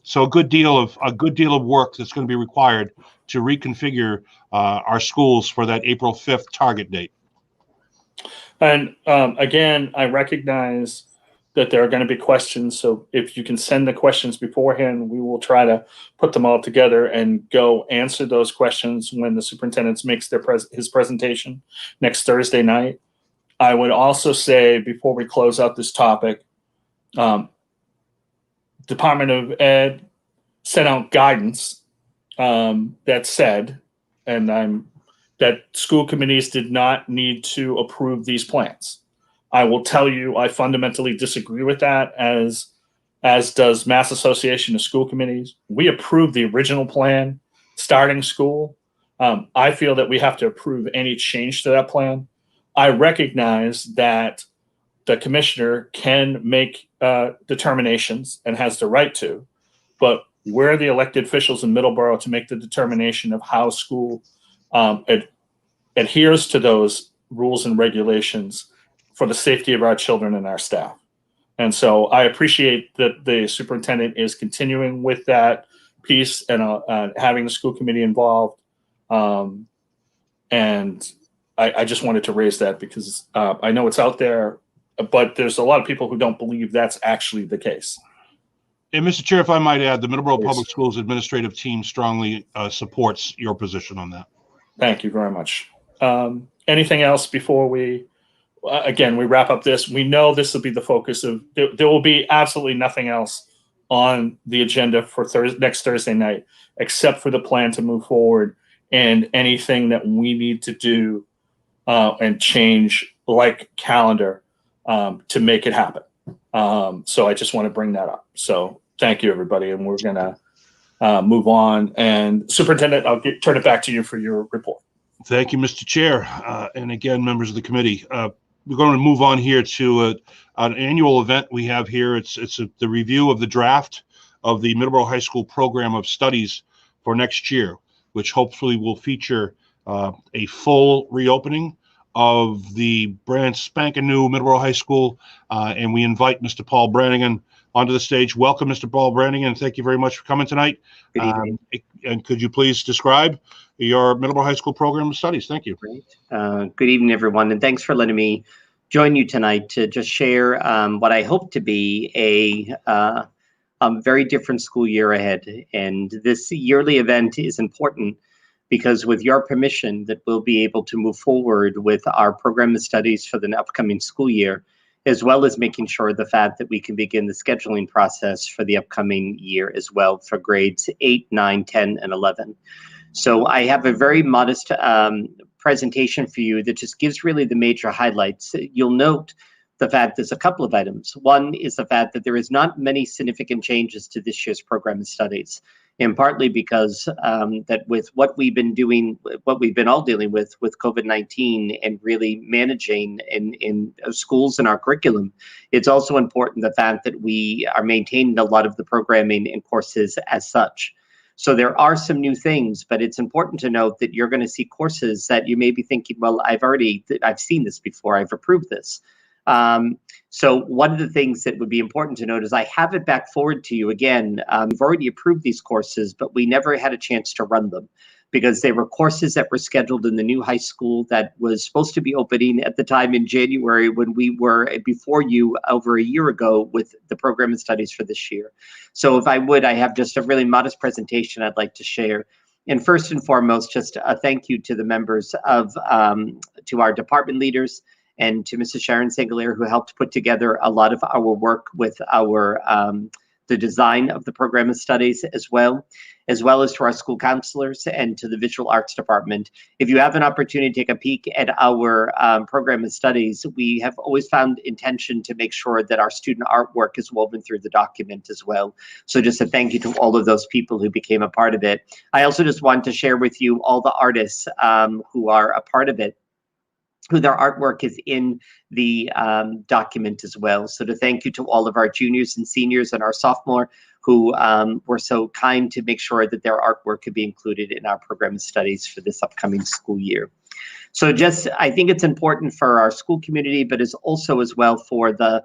So a good deal of work that's going to be required to reconfigure our schools for that April 5th target date. And again, I recognize that there are going to be questions. So if you can send the questions beforehand, we will try to put them all together and go answer those questions when the superintendent makes his presentation next Thursday night. I would also say, before we close out this topic, Department of Ed, sent out guidance that said, that school committees did not need to approve these plans. I will tell you, I fundamentally disagree with that, as does Mass Association of School Committees. We approved the original plan starting school. I feel that we have to approve any change to that plan. I recognize that the commissioner can make determinations and has the right to, but we're the elected officials in Middleborough to make the determination of how school adheres to those rules and regulations for the safety of our children and our staff. And so I appreciate that the superintendent is continuing with that piece and having the school committee involved. And I just wanted to raise that because I know it's out there, but there's a lot of people who don't believe that's actually the case. And Mr. Chair, if I might add, the Middleborough Please. Public Schools administrative team strongly supports your position on that. Thank you very much. Anything else before we wrap up this? We know this will be the focus of, there will be absolutely nothing else on the agenda for next Thursday night, except for the plan to move forward and anything that we need to do and change, like calendar, to make it happen. So I just want to bring that up. So thank you, everybody. And we're going to move on. And Superintendent, I'll turn it back to you for your report. Thank you, Mr. Chair. And again, members of the committee, we're going to move on here to an annual event we have here. It's the review of the draft of the Middleborough High School Program of Studies for next year, which hopefully will feature a full reopening of the brand spanking new Middleborough High School. And we invite Mr. Paul Brannigan onto the stage. Welcome, Mr. Paul Brannigan. Thank you very much for coming tonight. Good evening. And could you please describe your Middleborough High School Program of Studies? Thank you. Great. Good evening, everyone, and thanks for letting me join you tonight to just share what I hope to be a very different school year ahead. And this yearly event is important because with your permission that we'll be able to move forward with our program of studies for the upcoming school year, as well as making sure the fact that we can begin the scheduling process for the upcoming year as well for grades 8, 9, 10, and 11. So I have a very modest presentation for you that just gives really the major highlights. You'll note the fact there's a couple of items. One is the fact that there is not many significant changes to this year's program of studies, and partly because that with what we've been doing, what we've been all dealing with COVID-19 and really managing in schools and our curriculum, it's also important the fact that we are maintaining a lot of the programming and courses as such. So there are some new things, but it's important to note that you're going to see courses that you may be thinking, well, I've seen this before, I've approved this. So one of the things that would be important to note is I have it back forward to you again. We've already approved these courses, but we never had a chance to run them because they were courses that were scheduled in the new high school that was supposed to be opening at the time in January when we were before you over a year ago with the program of studies for this year. So if I have just a really modest presentation I'd like to share. And first and foremost, just a thank you to the members of, to our department leaders, and to Mrs. Sharon Singler, who helped put together a lot of our work with our the design of the program of studies as well as to our school counselors and to the visual arts department. If you have an opportunity to take a peek at our program of studies, we have always found intention to make sure that our student artwork is woven through the document as well. So just a thank you to all of those people who became a part of it. I also just want to share with you all the artists who are a part of it, who their artwork is in the document as well. So to thank you to all of our juniors and seniors and our sophomore who were so kind to make sure that their artwork could be included in our program of studies for this upcoming school year. So I think it's important for our school community, but is also as well for the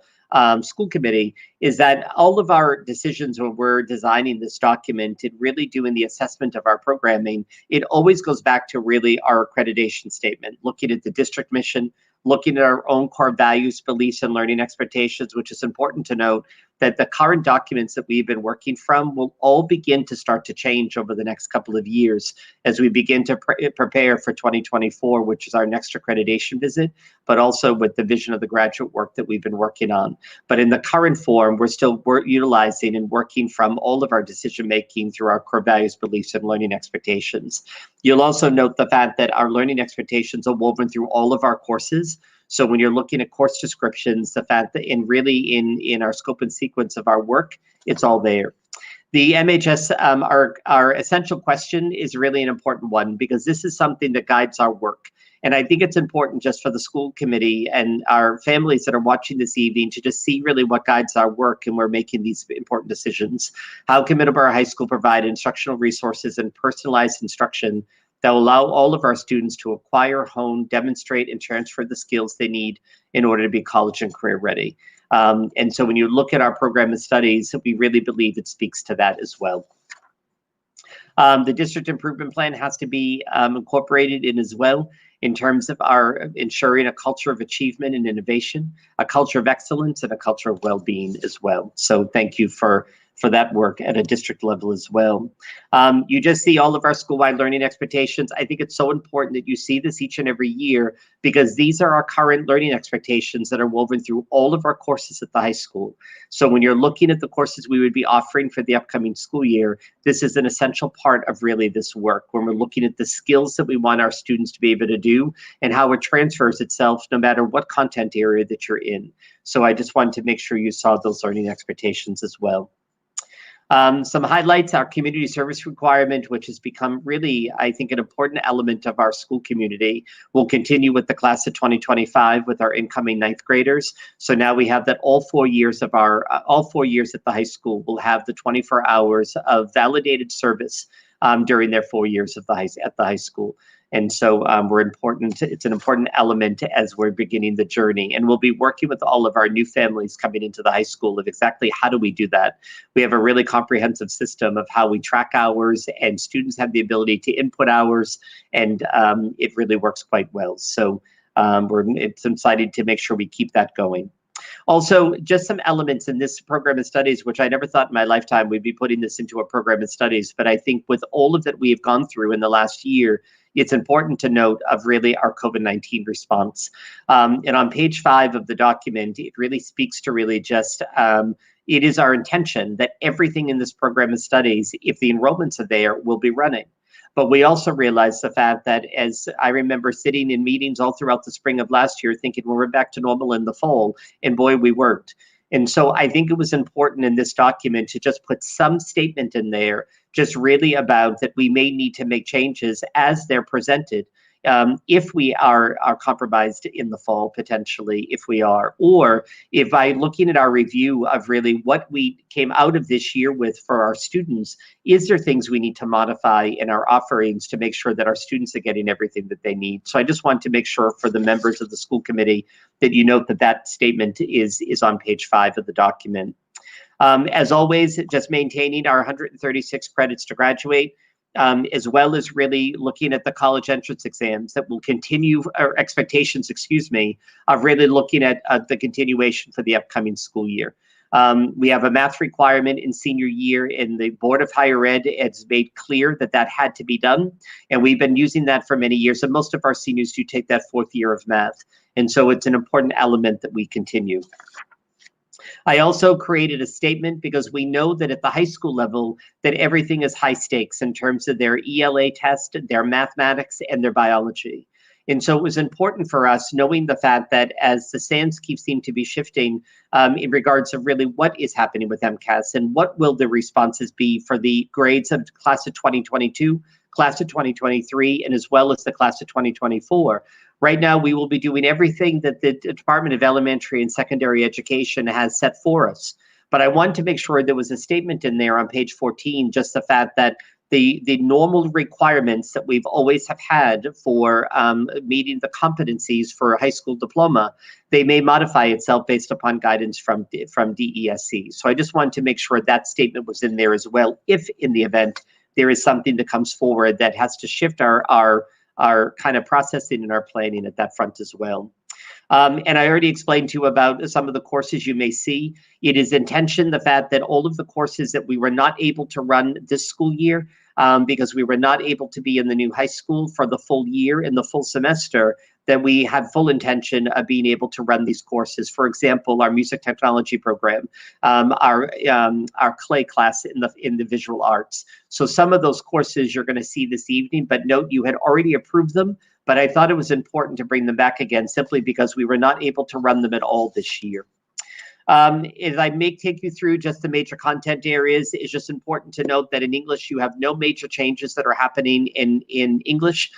school committee, is that all of our decisions when we're designing this document and really doing the assessment of our programming, it always goes back to really our accreditation statement, looking at the district mission, looking at our own core values, beliefs, and learning expectations, which is important to note that the current documents that we've been working from will all begin to start to change over the next couple of years as we begin to prepare for 2024, which is our next accreditation visit, but also with the vision of the graduate work that we've been working on. But in the current form, we're utilizing and working from all of our decision making through our core values, beliefs, and learning expectations. You'll also note the fact that our learning expectations are woven through all of our courses. So when you're looking at course descriptions, the fact that in our scope and sequence of our work, it's all there. The MHS, our essential question is really an important one because this is something that guides our work. And I think it's important just for the school committee and our families that are watching this evening to just see really what guides our work and we're making these important decisions. How can Middleborough High School provide instructional resources and personalized instruction that will allow all of our students to acquire, hone, demonstrate, and transfer the skills they need in order to be college and career ready. And so when you look at our program of studies, we really believe it speaks to that as well. The district improvement plan has to be incorporated in as well in terms of our ensuring a culture of achievement and innovation, a culture of excellence, and a culture of well-being as well. So thank you for that work at a district level as well. You just see all of our school-wide learning expectations. I think it's so important that you see this each and every year because these are our current learning expectations that are woven through all of our courses at the high school. So when you're looking at the courses we would be offering for the upcoming school year, this is an essential part of really this work when we're looking at the skills that we want our students to be able to do and how it transfers itself no matter what content area that you're in. So I just wanted to make sure you saw those learning expectations as well. Some highlights, our community service requirement, which has become really, I think, an important element of our school community. We'll continue with the class of 2025 with our incoming 9th graders. So now we have that all 4 years of all 4 years at the high school will have the 24 hours of validated service during their 4 years at the high school. And so it's an important element as we're beginning the journey. And we'll be working with all of our new families coming into the high school of exactly how do we do that. We have a really comprehensive system of how we track hours and students have the ability to input hours and it really works quite well. So it's excited to make sure we keep that going. Also, just some elements in this program of studies, which I never thought in my lifetime we'd be putting this into a program of studies, but I think with all of that we have gone through in the last year, it's important to note of really our COVID-19 response. And on page 5 of the document, it really speaks to really just, it is our intention that everything in this program of studies, if the enrollments are there, will be running. But we also realize the fact that as I remember sitting in meetings all throughout the spring of last year, thinking well, we're back to normal in the fall, and boy, we weren't. And so I think it was important in this document to just put some statement in there, just really about that we may need to make changes as they're presented. If we are compromised in the fall, potentially, if we are, or if by looking at our review of really what we came out of this year with for our students, is there things we need to modify in our offerings to make sure that our students are getting everything that they need? So I just want to make sure for the members of the school committee that you note that that statement is on page 5 of the document. As always, just maintaining our 136 credits to graduate. As well as really looking at the college entrance exams that will continue, or expectations, excuse me, of really looking at the continuation for the upcoming school year. We have a math requirement in senior year, and the Board of Higher Ed has made clear that that had to be done. And we've been using that for many years, and most of our seniors do take that 4th year of math. And so it's an important element that we continue. I also created a statement because we know that at the high school level that everything is high stakes in terms of their ELA test, their mathematics, and their biology. And so it was important for us, knowing the fact that as the sands seem to be shifting in regards of really what is happening with MCAS and what will the responses be for the grades of class of 2022, class of 2023, and as well as the class of 2024. Right now, we will be doing everything that the Department of Elementary and Secondary Education has set for us. But I want to make sure there was a statement in there on page 14, just the fact that the normal requirements that we've always have had for meeting the competencies for a high school diploma, they may modify itself based upon guidance from DESC. So I just wanted to make sure that statement was in there as well, if in the event there is something that comes forward that has to shift our kind of processing and our planning at that front as well. And I already explained to you about some of the courses you may see. It is intention, the fact that all of the courses that we were not able to run this school year, because we were not able to be in the new high school for the full year and the full semester, that we have full intention of being able to run these courses. For example, our music technology program, our clay class in the visual arts. So some of those courses you're going to see this evening, but note you had already approved them, but I thought it was important to bring them back again simply because we were not able to run them at all this year. As I may take you through just the major content areas, it's just important to note that in English, you have no major changes that are happening in English.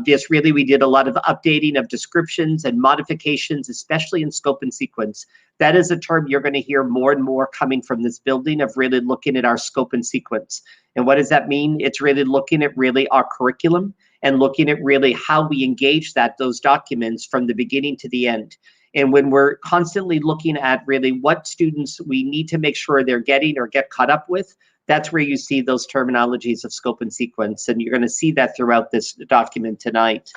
Just really, we did a lot of updating of descriptions and modifications, especially in scope and sequence. That is a term you're going to hear more and more coming from this building of really looking at our scope and sequence. And what does that mean? It's really looking at really our curriculum and looking at really how we engage those documents from the beginning to the end. And when we're constantly looking at really what students we need to make sure they're getting or get caught up with, that's where you see those terminologies of scope and sequence. And you're going to see that throughout this document tonight.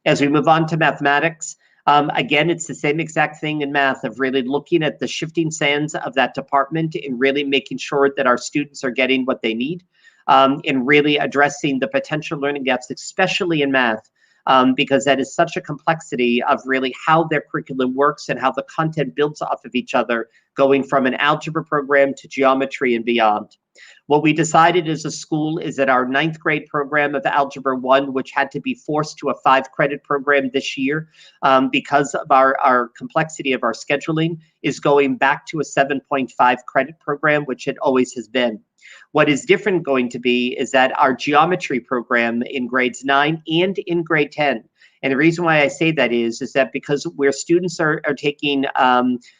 As we move on to mathematics, again, it's the same exact thing in math of really looking at the shifting sands of that department and really making sure that our students are getting what they need, and really addressing the potential learning gaps, especially in math. Because that is such a complexity of really how their curriculum works and how the content builds off of each other, going from an algebra program to geometry and beyond. What we decided as a school is that our 9th grade program of Algebra 1, which had to be forced to a 5-credit program this year because of our complexity of our scheduling, is going back to a 7.5 credit program, which it always has been. What is different going to be is that our geometry program in grades 9 and in grade 10, and the reason why I say that is that because where students are taking,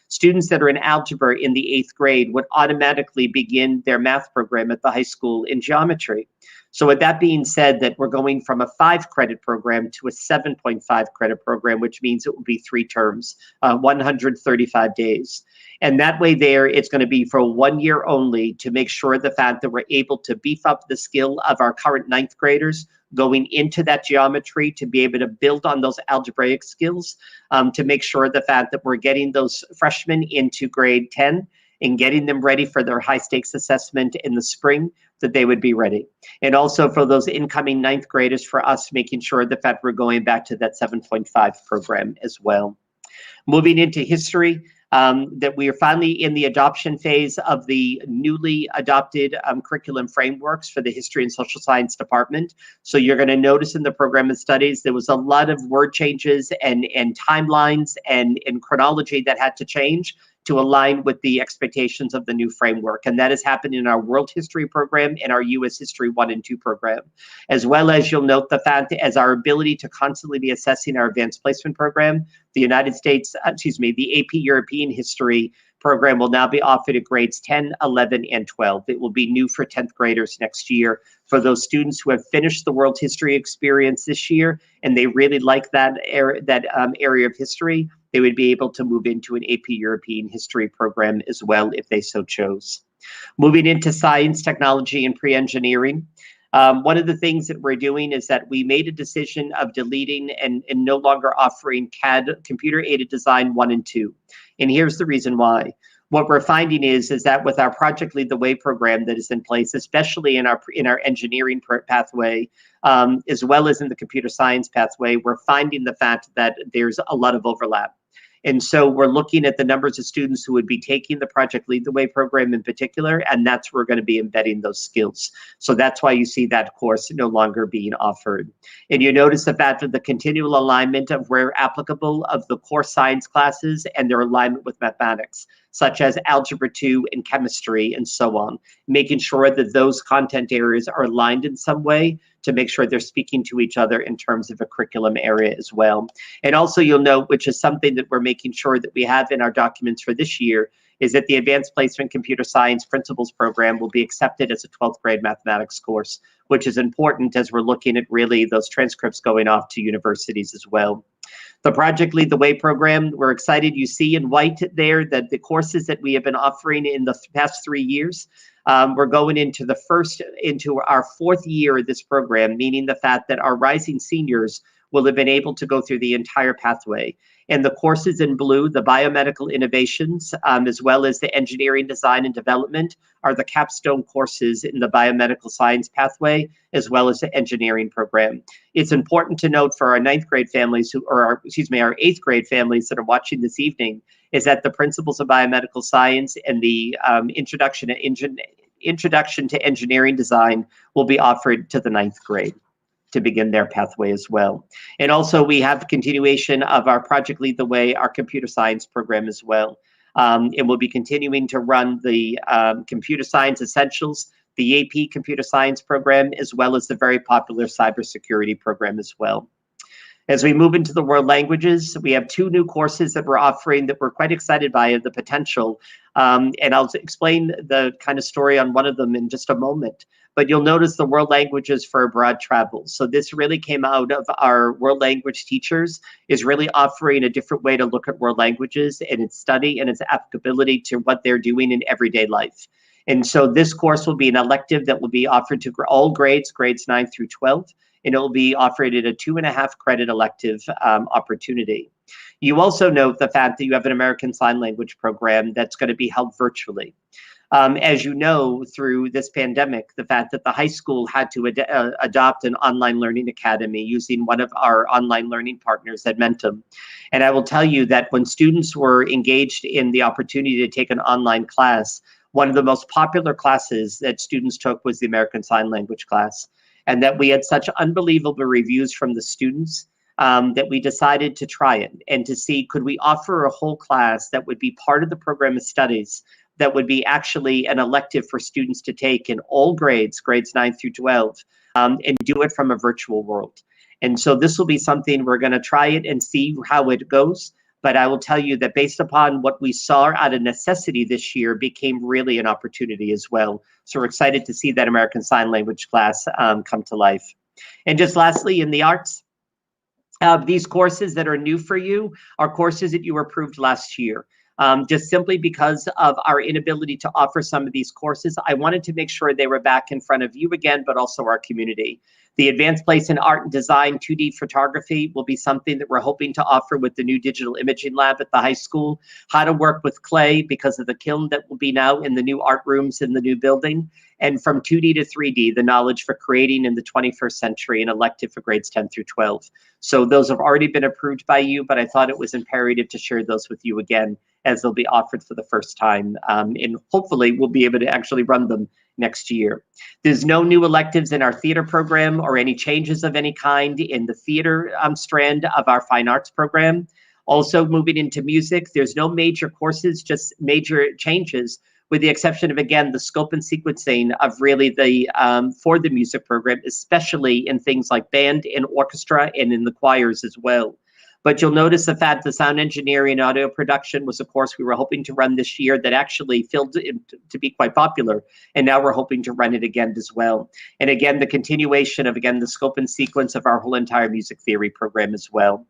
students that are in algebra in the 8th grade would automatically begin their math program at the high school in geometry. So with that being said, that we're going from a 5-credit program to a 7.5 credit program, which means it will be 3 terms, 135 days. And that way there, it's going to be for 1 year only to make sure the fact that we're able to beef up the skill of our current 9th graders going into that geometry to be able to build on those algebraic skills, to make sure the fact that we're getting those freshmen into grade 10 and getting them ready for their high stakes assessment in the spring, that they would be ready. And also for those incoming 9th graders, for us making sure the fact we're going back to that 7.5 program as well. Moving into history, that we are finally in the adoption phase of the newly adopted curriculum frameworks for the history and social science department. So you're going to notice in the program of studies, there was a lot of word changes and timelines and chronology that had to change to align with the expectations of the new framework. And that has happened in our World History program and our U.S. History 1 and 2 program. As well as you'll note the fact that as our ability to constantly be assessing our advanced placement program, the the AP European History program will now be offered at grades 10, 11, and 12. It will be new for 10th graders next year. For those students who have finished the World History experience this year and they really like that area of history, they would be able to move into an AP European History program as well if they so chose. Moving into science, technology, and pre-engineering. One of the things that we're doing is that we made a decision of deleting and no longer offering CAD, computer-aided design 1 and 2. And here's the reason why. What we're finding is that with our Project Lead the Way program that is in place, especially in our engineering pathway, as well as in the computer science pathway, we're finding the fact that there's a lot of overlap. And so we're looking at the numbers of students who would be taking the Project Lead the Way program in particular, and that's where we're going to be embedding those skills. So that's why you see that course no longer being offered. And you notice the fact that the continual alignment of where applicable of the core science classes and their alignment with mathematics, such as Algebra 2 and chemistry and so on, making sure that those content areas are aligned in some way to make sure they're speaking to each other in terms of a curriculum area as well. And also you'll note, which is something that we're making sure that we have in our documents for this year, is that the Advanced Placement Computer Science Principles program will be accepted as a 12th grade mathematics course, which is important as we're looking at really those transcripts going off to universities as well. The Project Lead the Way program, we're excited. You see in white there that the courses that we have been offering in the past 3 years, we're going into our 4th year of this program, meaning the fact that our rising seniors will have been able to go through the entire pathway. And the courses in blue, the biomedical innovations, as well as the engineering design and development, are the capstone courses in the biomedical science pathway, as well as the engineering program. It's important to note for our ninth grade families our eighth grade families that are watching this evening, is that the principles of biomedical science and the introduction to engineering design will be offered to the ninth grade to begin their pathway as well. And also we have continuation of our Project Lead the Way, our computer science program as well. And we'll be continuing to run the Computer Science Essentials, the AP Computer Science program, as well as the very popular Cybersecurity program as well. As we move into the world languages, we have 2 new courses that we're offering that we're quite excited by the potential. And I'll explain the kind of story on one of them in just a moment. But you'll notice the world languages for abroad travel. So this really came out of our world language teachers, is really offering a different way to look at world languages and its study and its applicability to what they're doing in everyday life. And so this course will be an elective that will be offered to all grades 9 through 12. And it will be offered at a 2.5 credit elective opportunity. You also note the fact that you have an American Sign Language program that's going to be held virtually. As you know, through this pandemic, the fact that the high school had to adopt an online learning academy using one of our online learning partners, Edmentum. And I will tell you that when students were engaged in the opportunity to take an online class, one of the most popular classes that students took was the American Sign Language class. And that we had such unbelievable reviews from the students that we decided to try it and to see, could we offer a whole class that would be part of the program of studies that would be actually an elective for students to take in all grades 9 through 12, and do it from a virtual world. And so this will be something we're going to try it and see how it goes. But I will tell you that based upon what we saw out of necessity this year became really an opportunity as well. So we're excited to see that American Sign Language class come to life. And just lastly, in the arts, these courses that are new for you are courses that you were approved last year. Just simply because of our inability to offer some of these courses, I wanted to make sure they were back in front of you again, but also our community. The Advanced Place in Art and Design 2D photography will be something that we're hoping to offer with the new digital imaging lab at the high school. How to work with clay because of the kiln that will be now in the new art rooms in the new building. And from 2D to 3D, the knowledge for creating in the 21st century, an elective for grades 10 through 12. So those have already been approved by you, but I thought it was imperative to share those with you again, as they'll be offered for the first time. And hopefully we'll be able to actually run them next year. There's no new electives in our theater program or any changes of any kind in the theater strand of our fine arts program. Also moving into music, there's no major courses, just major changes, with the exception of, again, the scope and sequencing of really the, for the music program, especially in things like band and orchestra and in the choirs as well. But you'll notice the fact the sound engineering and audio production was a course we were hoping to run this year that actually filled to be quite popular. And now we're hoping to run it again as well. And again, the continuation of, again, the scope and sequence of our whole entire music theory program as well.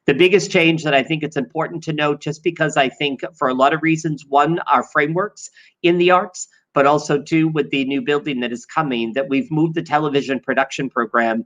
The biggest change that I think it's important to note, just because I think for a lot of reasons, one, our frameworks in the arts, but also two, with the new building that is coming, that we've moved the television production program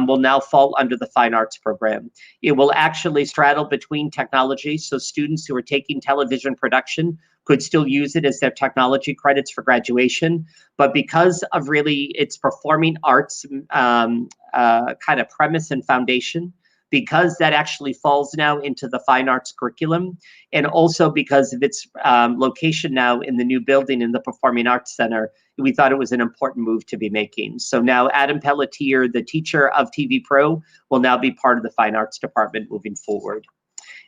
will now fall under the fine arts program. It will actually straddle between technology, so students who are taking television production could still use it as their technology credits for graduation. But because of really its performing arts kind of premise and foundation, because that actually falls now into the fine arts curriculum, and also because of its location now in the new building in the Performing Arts Center, we thought it was an important move to be making. So now Adam Pelletier, the teacher of TV Pro, will now be part of the fine arts department moving forward.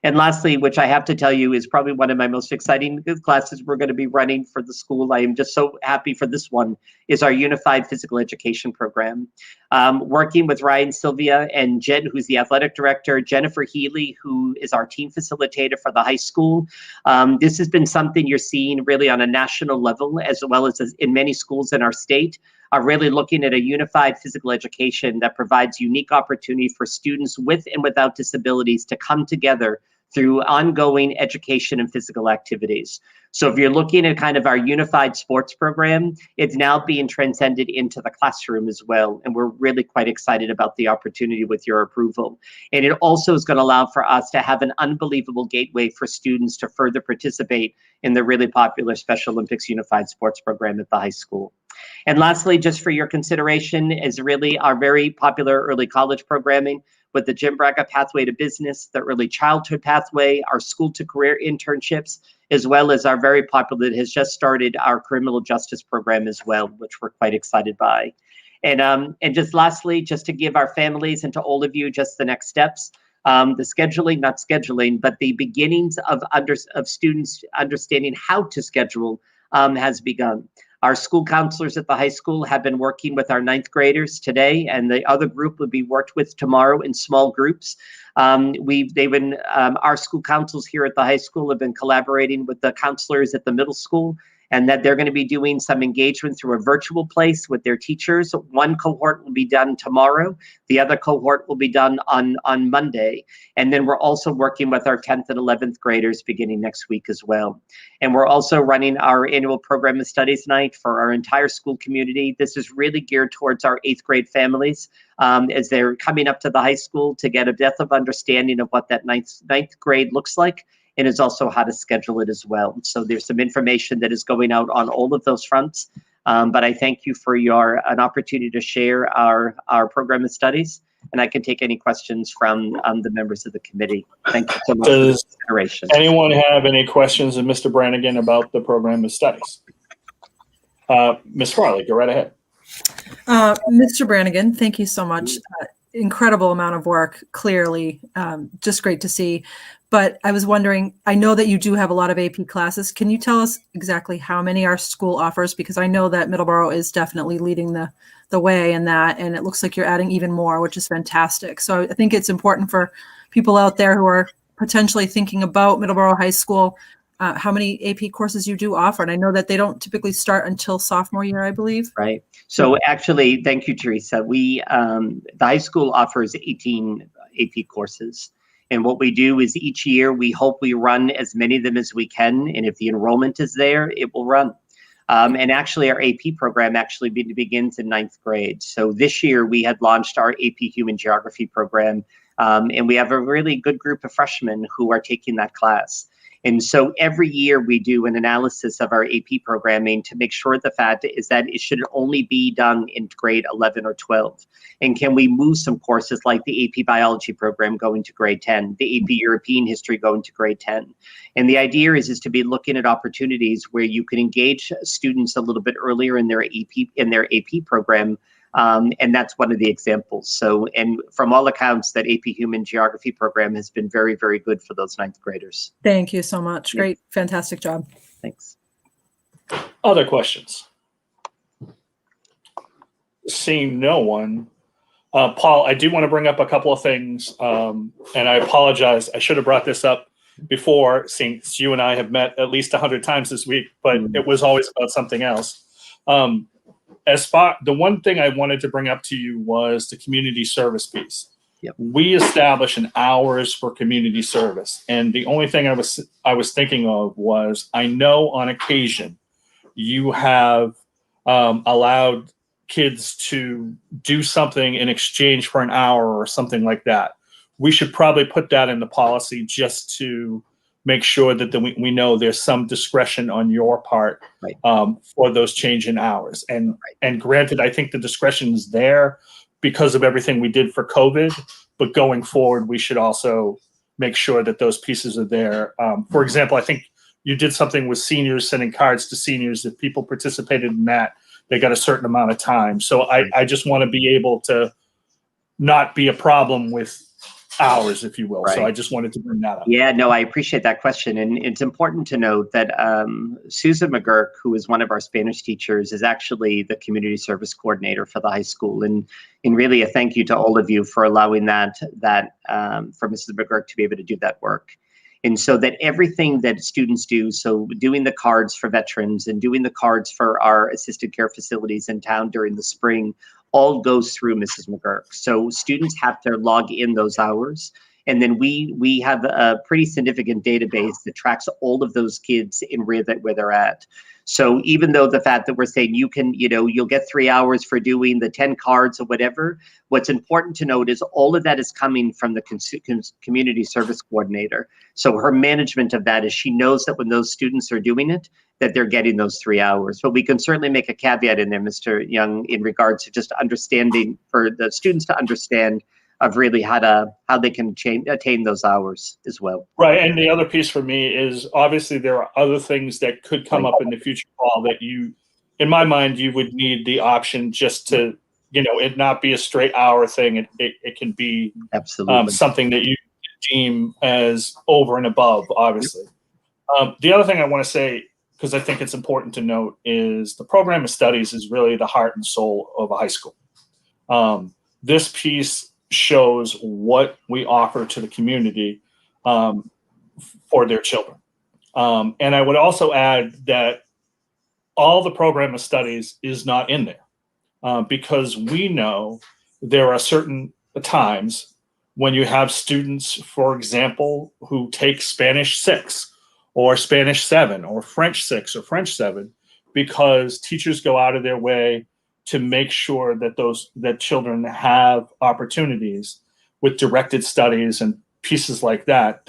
And lastly, which I have to tell you is probably one of my most exciting classes we're going to be running for the school, I am just so happy for this one, is our Unified Physical Education program. Working with Ryan Sylvia and Jen, who's the athletic director, Jennifer Healy, who is our team facilitator for the high school. This has been something you're seeing really on a national level, as well as in many schools in our state, are really looking at a unified physical education that provides unique opportunity for students with and without disabilities to come together through ongoing education and physical activities. So if you're looking at kind of our unified sports program, it's now being transcended into the classroom as well. And we're really quite excited about the opportunity with your approval. And it also is going to allow for us to have an unbelievable gateway for students to further participate in the really popular Special Olympics Unified Sports program at the high school. And lastly, just for your consideration, is really our very popular early college programming with the Jim Braga Pathway to Business, the Early Childhood Pathway, our School to Career internships, as well as our very popular, that has just started, our Criminal Justice program as well, which we're quite excited by. And just lastly, just to give our families and to all of you just the next steps, the scheduling, not scheduling, but the beginnings of students understanding how to schedule has begun. Our school counselors at the high school have been working with our 9th graders today, and the other group will be worked with tomorrow in small groups. Our school councils here at the high school have been collaborating with the counselors at the middle school, and that they're going to be doing some engagement through a virtual place with their teachers. One cohort will be done tomorrow. The other cohort will be done on Monday. And then we're also working with our 10th and 11th graders beginning next week as well. And we're also running our annual program of studies night for our entire school community. This is really geared towards our 8th grade families as they're coming up to the high school to get a depth of understanding of what that ninth grade looks like, and is also how to schedule it as well. So there's some information that is going out on all of those fronts. But I thank you for an opportunity to share our program of studies, and I can take any questions from the members of the committee. Thank you so much for the consideration. Anyone have any questions of Mr. Brannigan about the program of studies? Ms. Farley, go right ahead. Mr. Brannigan, thank you so much. Incredible amount of work, clearly, just great to see. But I was wondering, I know that you do have a lot of AP classes. Can you tell us exactly how many our school offers? Because I know that Middleborough is definitely leading the way in that, and it looks like you're adding even more, which is fantastic. So I think it's important for people out there who are potentially thinking about Middleborough High School, how many AP courses you do offer. And I know that they don't typically start until sophomore year, I believe. Right. So actually, thank you, Teresa. The high school offers 18 AP courses. And what we do is each year, we hope we run as many of them as we can. And if the enrollment is there, it will run. And actually, our AP program actually begins in 9th grade. So this year, we had launched our AP Human Geography program. And we have a really good group of freshmen who are taking that class. And so every year we do an analysis of our AP programming to make sure the fact is that it should only be done in grade 11 or 12. And can we move some courses like the AP Biology program going to grade 10, the AP European History going to grade 10? And the idea is to be looking at opportunities where you can engage students a little bit earlier in their AP program. And that's one of the examples. So, and from all accounts, that AP Human Geography program has been very, very good for those 9th graders. Thank you so much. Great. Fantastic job. Thanks. Other questions? Seeing no one. Paul, I do want to bring up a couple of things, and I apologize. I should have brought this up before, since you and I have met at least 100 times this week, but it was always about something else. The one thing I wanted to bring up to you was the community service piece. Yep. We establish an hours for community service, and the only thing I was thinking of was, I know on occasion you have allowed kids to do something in exchange for an hour or something like that. We should probably put that in the policy just to make sure that we know there's some discretion on your part, right, for those change in hours. And granted, I think the discretion is there because of everything we did for COVID, but going forward, we should also make sure that those pieces are there. For example, I think you did something with seniors, sending cards to seniors. If people participated in that, they got a certain amount of time. So I just want to be able to not be a problem with hours, if you will. Right. So I just wanted to bring that up. Yeah, no, I appreciate that question. And it's important to note that Susan McGurk, who is one of our Spanish teachers, is actually the community service coordinator for the high school. And really a thank you to all of you for allowing that for Mrs. McGurk to be able to do that work. And so that everything that students do, so doing the cards for veterans and doing the cards for our assisted care facilities in town during the spring, all goes through Mrs. McGurk. So students have to log in those hours, And then we have a pretty significant database that tracks all of those kids in where they're at. So even though the fact that we're saying you'll get 3 hours for doing the 10 cards or whatever, what's important to note is all of that is coming from the community service coordinator. So her management of that is she knows that when those students are doing it, that they're getting those 3 hours. But we can certainly make a caveat in there, Mr. Young, in regards to just understanding for the students to understand of really how they can attain those hours as well. Right, and the other piece for me is obviously there are other things that could come up in the future, Paul, that in my mind, you would need the option just to, it not be a straight hour thing. It can be absolutely something that you deem as over and above, obviously. The other thing I want to say, because I think it's important to note, is the program of studies is really the heart and soul of a high school. This piece shows what we offer to the community for their children. And I would also add that all the program of studies is not in there because we know there are certain times when you have students, for example, who take Spanish 6 or Spanish 7 or French 6 or French 7 because teachers go out of their way to make sure that children have opportunities with directed studies and pieces like that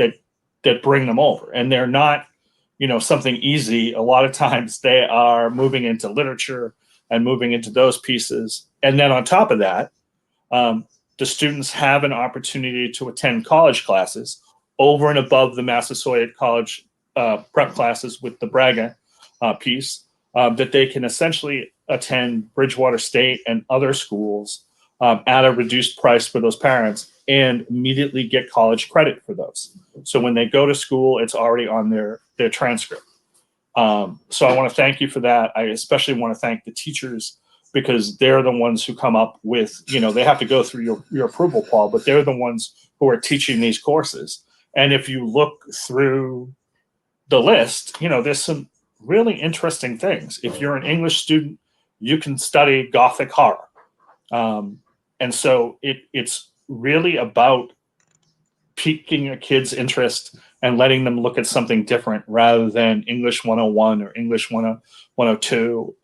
bring them over. And they're not, something easy. A lot of times they are moving into literature and moving into those pieces. And then on top of that, the students have an opportunity to attend college classes over and above the Massasoit College prep classes with the Braga piece that they can essentially attend Bridgewater State and other schools at a reduced price for those parents and immediately get college credit for those. So when they go to school, it's already on their transcript. So I want to thank you for that. I especially want to thank the teachers because they're the ones who come up with, they have to go through your approval, Paul, but they're the ones who are teaching these courses. And if you look through the list, there's some really interesting things. If you're an English student, you can study Gothic horror. And so it's really about piquing a kid's interest and letting them look at something different rather than English 101 or English 102.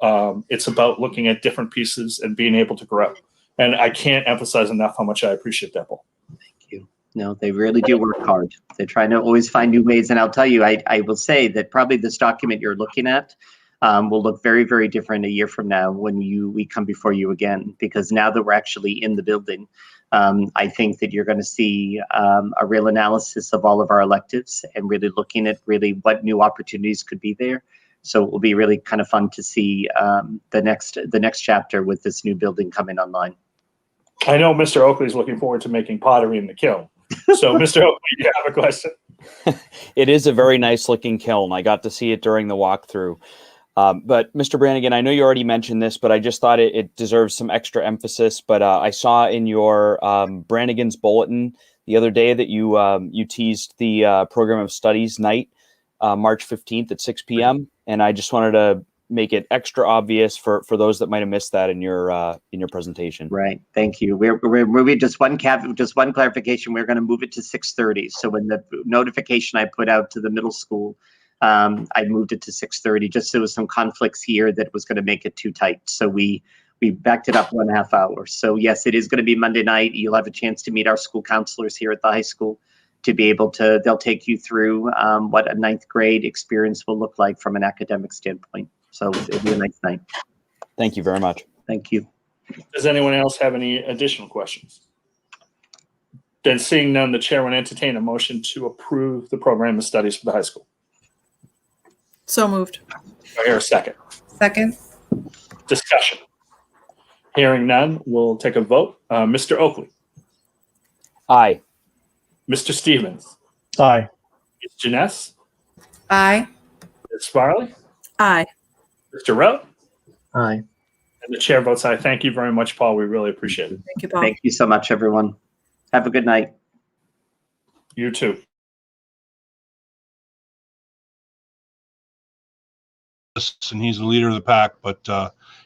It's about looking at different pieces and being able to grow. And I can't emphasize enough how much I appreciate that, Paul. Thank you. No, they really do work hard. They're trying to always find new ways. And I'll tell you, I will say that probably this document you're looking at will look very, very different a year from now when we come before you again, because now that we're actually in the building, I think that you're going to see a real analysis of all of our electives and really looking at really what new opportunities could be there. So it will be really kind of fun to see the next chapter with this new building coming online. I know Mr. Oakley's looking forward to making pottery in the kiln. So Mr. Oakley, do you have a question? It is a very nice looking kiln. I got to see it during the walkthrough. But Mr. Brannigan, I know you already mentioned this, but I just thought it deserves some extra emphasis. But I saw in your Brannigan's Bulletin the other day that you teased the Program of Studies night, March 15th at 6 p.m. And I just wanted to make it extra obvious for those that might have missed that in your presentation. Right. Thank you. We're moving just one clarification. We're going to move it to 6:30. So when the notification I put out to the middle school, I moved it to 6:30 just so there was some conflicts here that was going to make it too tight. So we backed it up 1.5 hours. So yes, it is going to be Monday night. You'll have a chance to meet our school counselors here at the high school to be able to, they'll take you through what a 9th grade experience will look like from an academic standpoint. So it'll be a nice night. Thank you very much. Thank you. Does anyone else have any additional questions? Then seeing none, the chair would entertain a motion to approve the program of studies for the high school. So moved. Do I hear a second? Second. Discussion. Hearing none, we'll take a vote. Mr. Oakley. Aye. Mr. Stevens. Aye. Ms. Janess. Aye. Ms. Farley. Aye. Mr. Rowe. Aye. And the chair votes aye. Thank you very much, Paul. We really appreciate it. Thank you, Paul. Thank you so much, everyone. Have a good night. You too. And he's the leader of the pack, but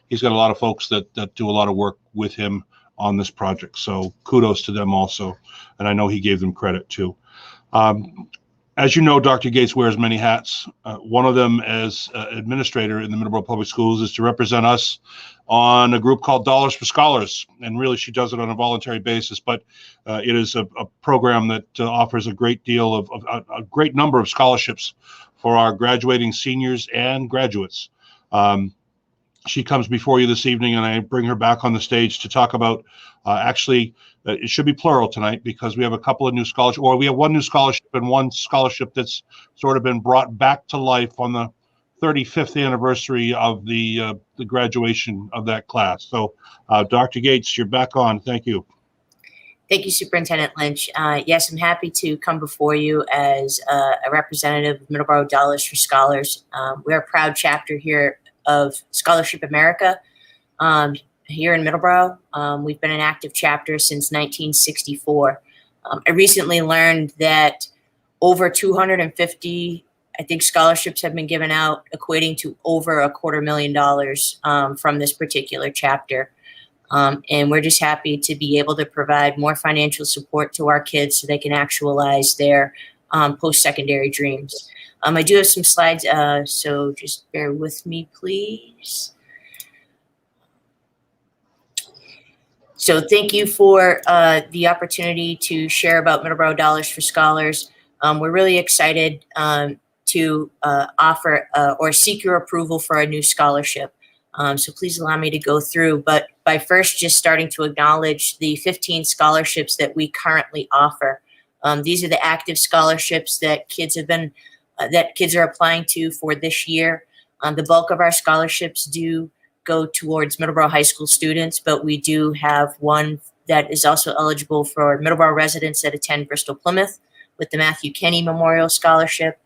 he's got a lot of folks that do a lot of work with him on this project. So kudos to them also. And I know he gave them credit too. As you know, Dr. Gates wears many hats. One of them as administrator in the Middleborough Public Schools is to represent us on a group called Dollars for Scholars. And really, she does it on a voluntary basis, but it is a program that offers a great deal of a great number of scholarships for our graduating seniors and graduates. She comes before you this evening, and I bring her back on the stage to talk about it should be plural tonight because we have a couple of new scholarships, or we have one new scholarship and one scholarship that's sort of been brought back to life on the 35th anniversary of the graduation of that class. So, Dr. Gates, you're back on. Thank you. Thank you, Superintendent Lynch. Yes, I'm happy to come before you as a representative of Middleborough Dollars for Scholars. We're a proud chapter here of Scholarship America. Here in Middleborough, we've been an active chapter since 1964. I recently learned that over 250, I think, scholarships have been given out, equating to over $250,000 from this particular chapter. And we're just happy to be able to provide more financial support to our kids so they can actualize their post-secondary dreams. I do have some slides, so just bear with me, please. So thank you for the opportunity to share about Middleborough Dollars for Scholars. We're really excited to offer or seek your approval for a new scholarship. So please allow me to go through, but by first just starting to acknowledge the 15 scholarships that we currently offer. These are the active scholarships that kids are applying to for this year. The bulk of our scholarships do go towards Middleborough High School students, but we do have one that is also eligible for Middleborough residents that attend Bristol Plymouth with the Matthew Kenny Memorial Scholarship.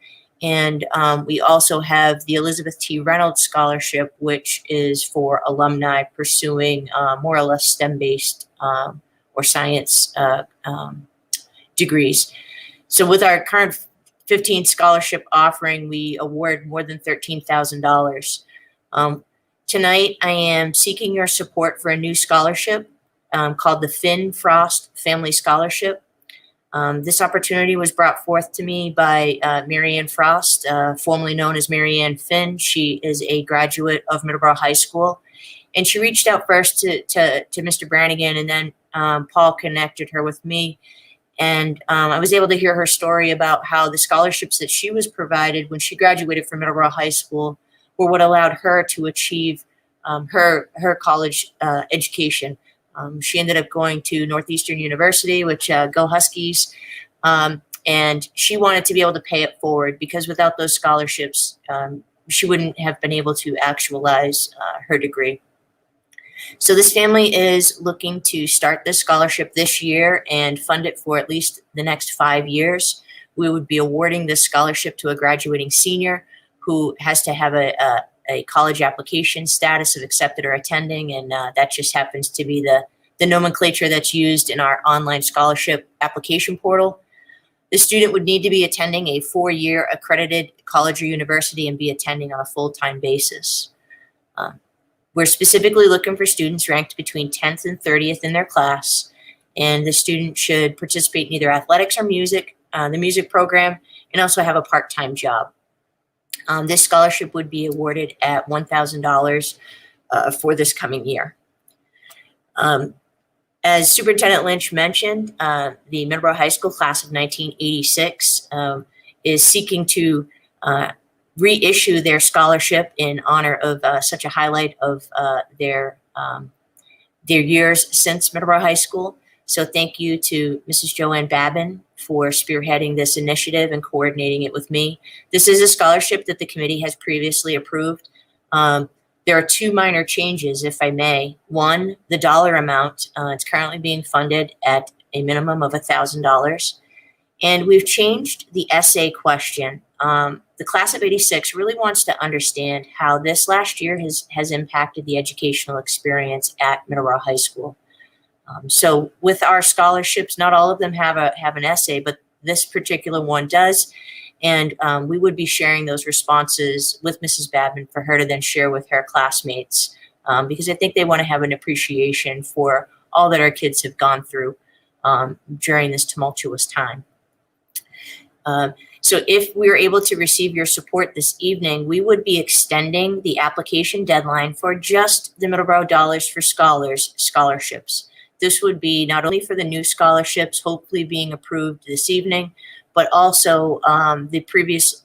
And we also have the Elizabeth T. Reynolds Scholarship, which is for alumni pursuing more or less STEM-based or science degrees. So with our current 15 scholarship offering, we award more than $13,000. Tonight, I am seeking your support for a new scholarship called the Finn Frost Family Scholarship. This opportunity was brought forth to me by Marianne Frost, formerly known as Marianne Finn. She is a graduate of Middleborough High School, and she reached out first to Mr. Brannigan, and then Paul connected her with me. And I was able to hear her story about how the scholarships that she was provided when she graduated from Middleborough High School were what allowed her to achieve her college education. She ended up going to Northeastern University, which go Huskies, and she wanted to be able to pay it forward because without those scholarships, she wouldn't have been able to actualize her degree. So this family is looking to start this scholarship this year and fund it for at least the next 5 years. We would be awarding this scholarship to a graduating senior who has to have a college application status of accepted or attending, and that just happens to be the nomenclature that's used in our online scholarship application portal. The student would need to be attending a 4-year accredited college or university and be attending on a full-time basis. We're specifically looking for students ranked between 10th and 30th in their class, and the student should participate in either athletics or music, the music program, and also have a part-time job. This scholarship would be awarded at $1,000 for this coming year. As Superintendent Lynch mentioned, the Middleborough High School class of 1986 is seeking to reissue their scholarship in honor of such a highlight of their years since Middleborough High School. So thank you to Mrs. Joanne Babin for spearheading this initiative and coordinating it with me. This is a scholarship that the committee has previously approved. There are 2 minor changes, if I may. One, the dollar amount. It's currently being funded at a minimum of $1,000. And we've changed the essay question. The class of 86 really wants to understand how this last year has impacted the educational experience at Middleborough High School. So with our scholarships, not all of them have an essay, but this particular one does. And we would be sharing those responses with Mrs. Babin for her to then share with her classmates, because I think they want to have an appreciation for all that our kids have gone through during this tumultuous time. So if we were able to receive your support this evening, we would be extending the application deadline for just the Middleborough Dollars for Scholars scholarships. This would be not only for the new scholarships, hopefully being approved this evening, but also the previous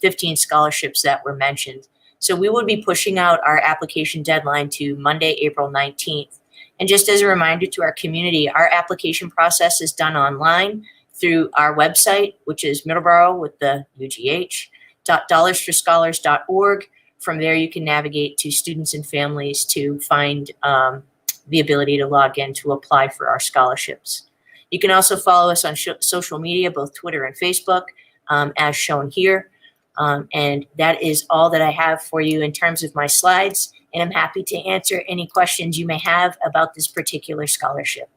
15 scholarships that were mentioned. So we would be pushing out our application deadline to Monday, April 19th. And just as a reminder to our community, our application process is done online through our website, which is Middleborough with the UGH.dollarsforscholars.org. From there, you can navigate to students and families to find the ability to log in to apply for our scholarships. You can also follow us on social media, both Twitter and Facebook, as shown here. And that is all that I have for you in terms of my slides. And I'm happy to answer any questions you may have about this particular scholarship.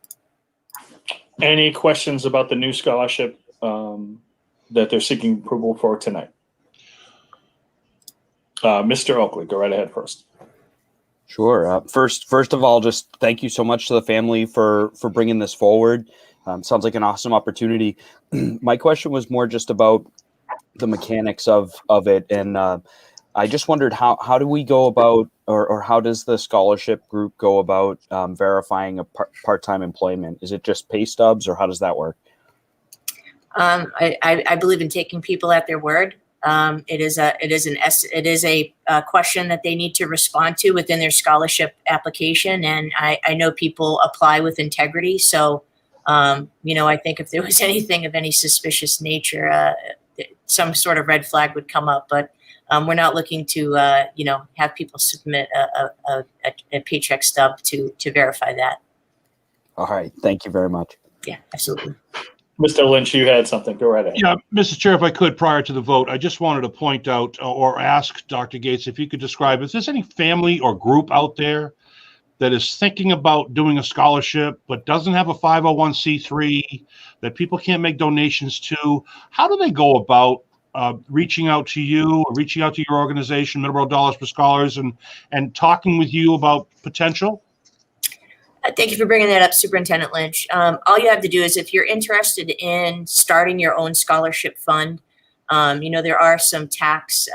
Any questions about the new scholarship that they're seeking approval for tonight? Mr. Oakley, go right ahead first. Sure. First of all, just thank you so much to the family for bringing this forward. Sounds like an awesome opportunity. My question was more just about the mechanics of it, and I just wondered how do we go about, or how does the scholarship group go about verifying a part-time employment? Is it just pay stubs, or how does that work? I believe in taking people at their word. It is a question that they need to respond to within their scholarship application, and I know people apply with integrity. So, I think if there was anything of any suspicious nature, some sort of red flag would come up. But we're not looking to have people submit a paycheck stub to verify that. All right, thank you very much. Yeah, absolutely. Mr. Lynch, you had something. Go right ahead. Yeah, Mr. Chair, if I could, prior to the vote, I just wanted to point out or ask Dr. Gates if you could describe, is there any family or group out there that is thinking about doing a scholarship but doesn't have a 501c3 that people can't make donations to? How do they go about reaching out to you or reaching out to your organization, Middleborough Dollars for Scholars, and talking with you about potential? Thank you for bringing that up, Superintendent Lynch. All you have to do is, if you're interested in starting your own scholarship fund, there are some tax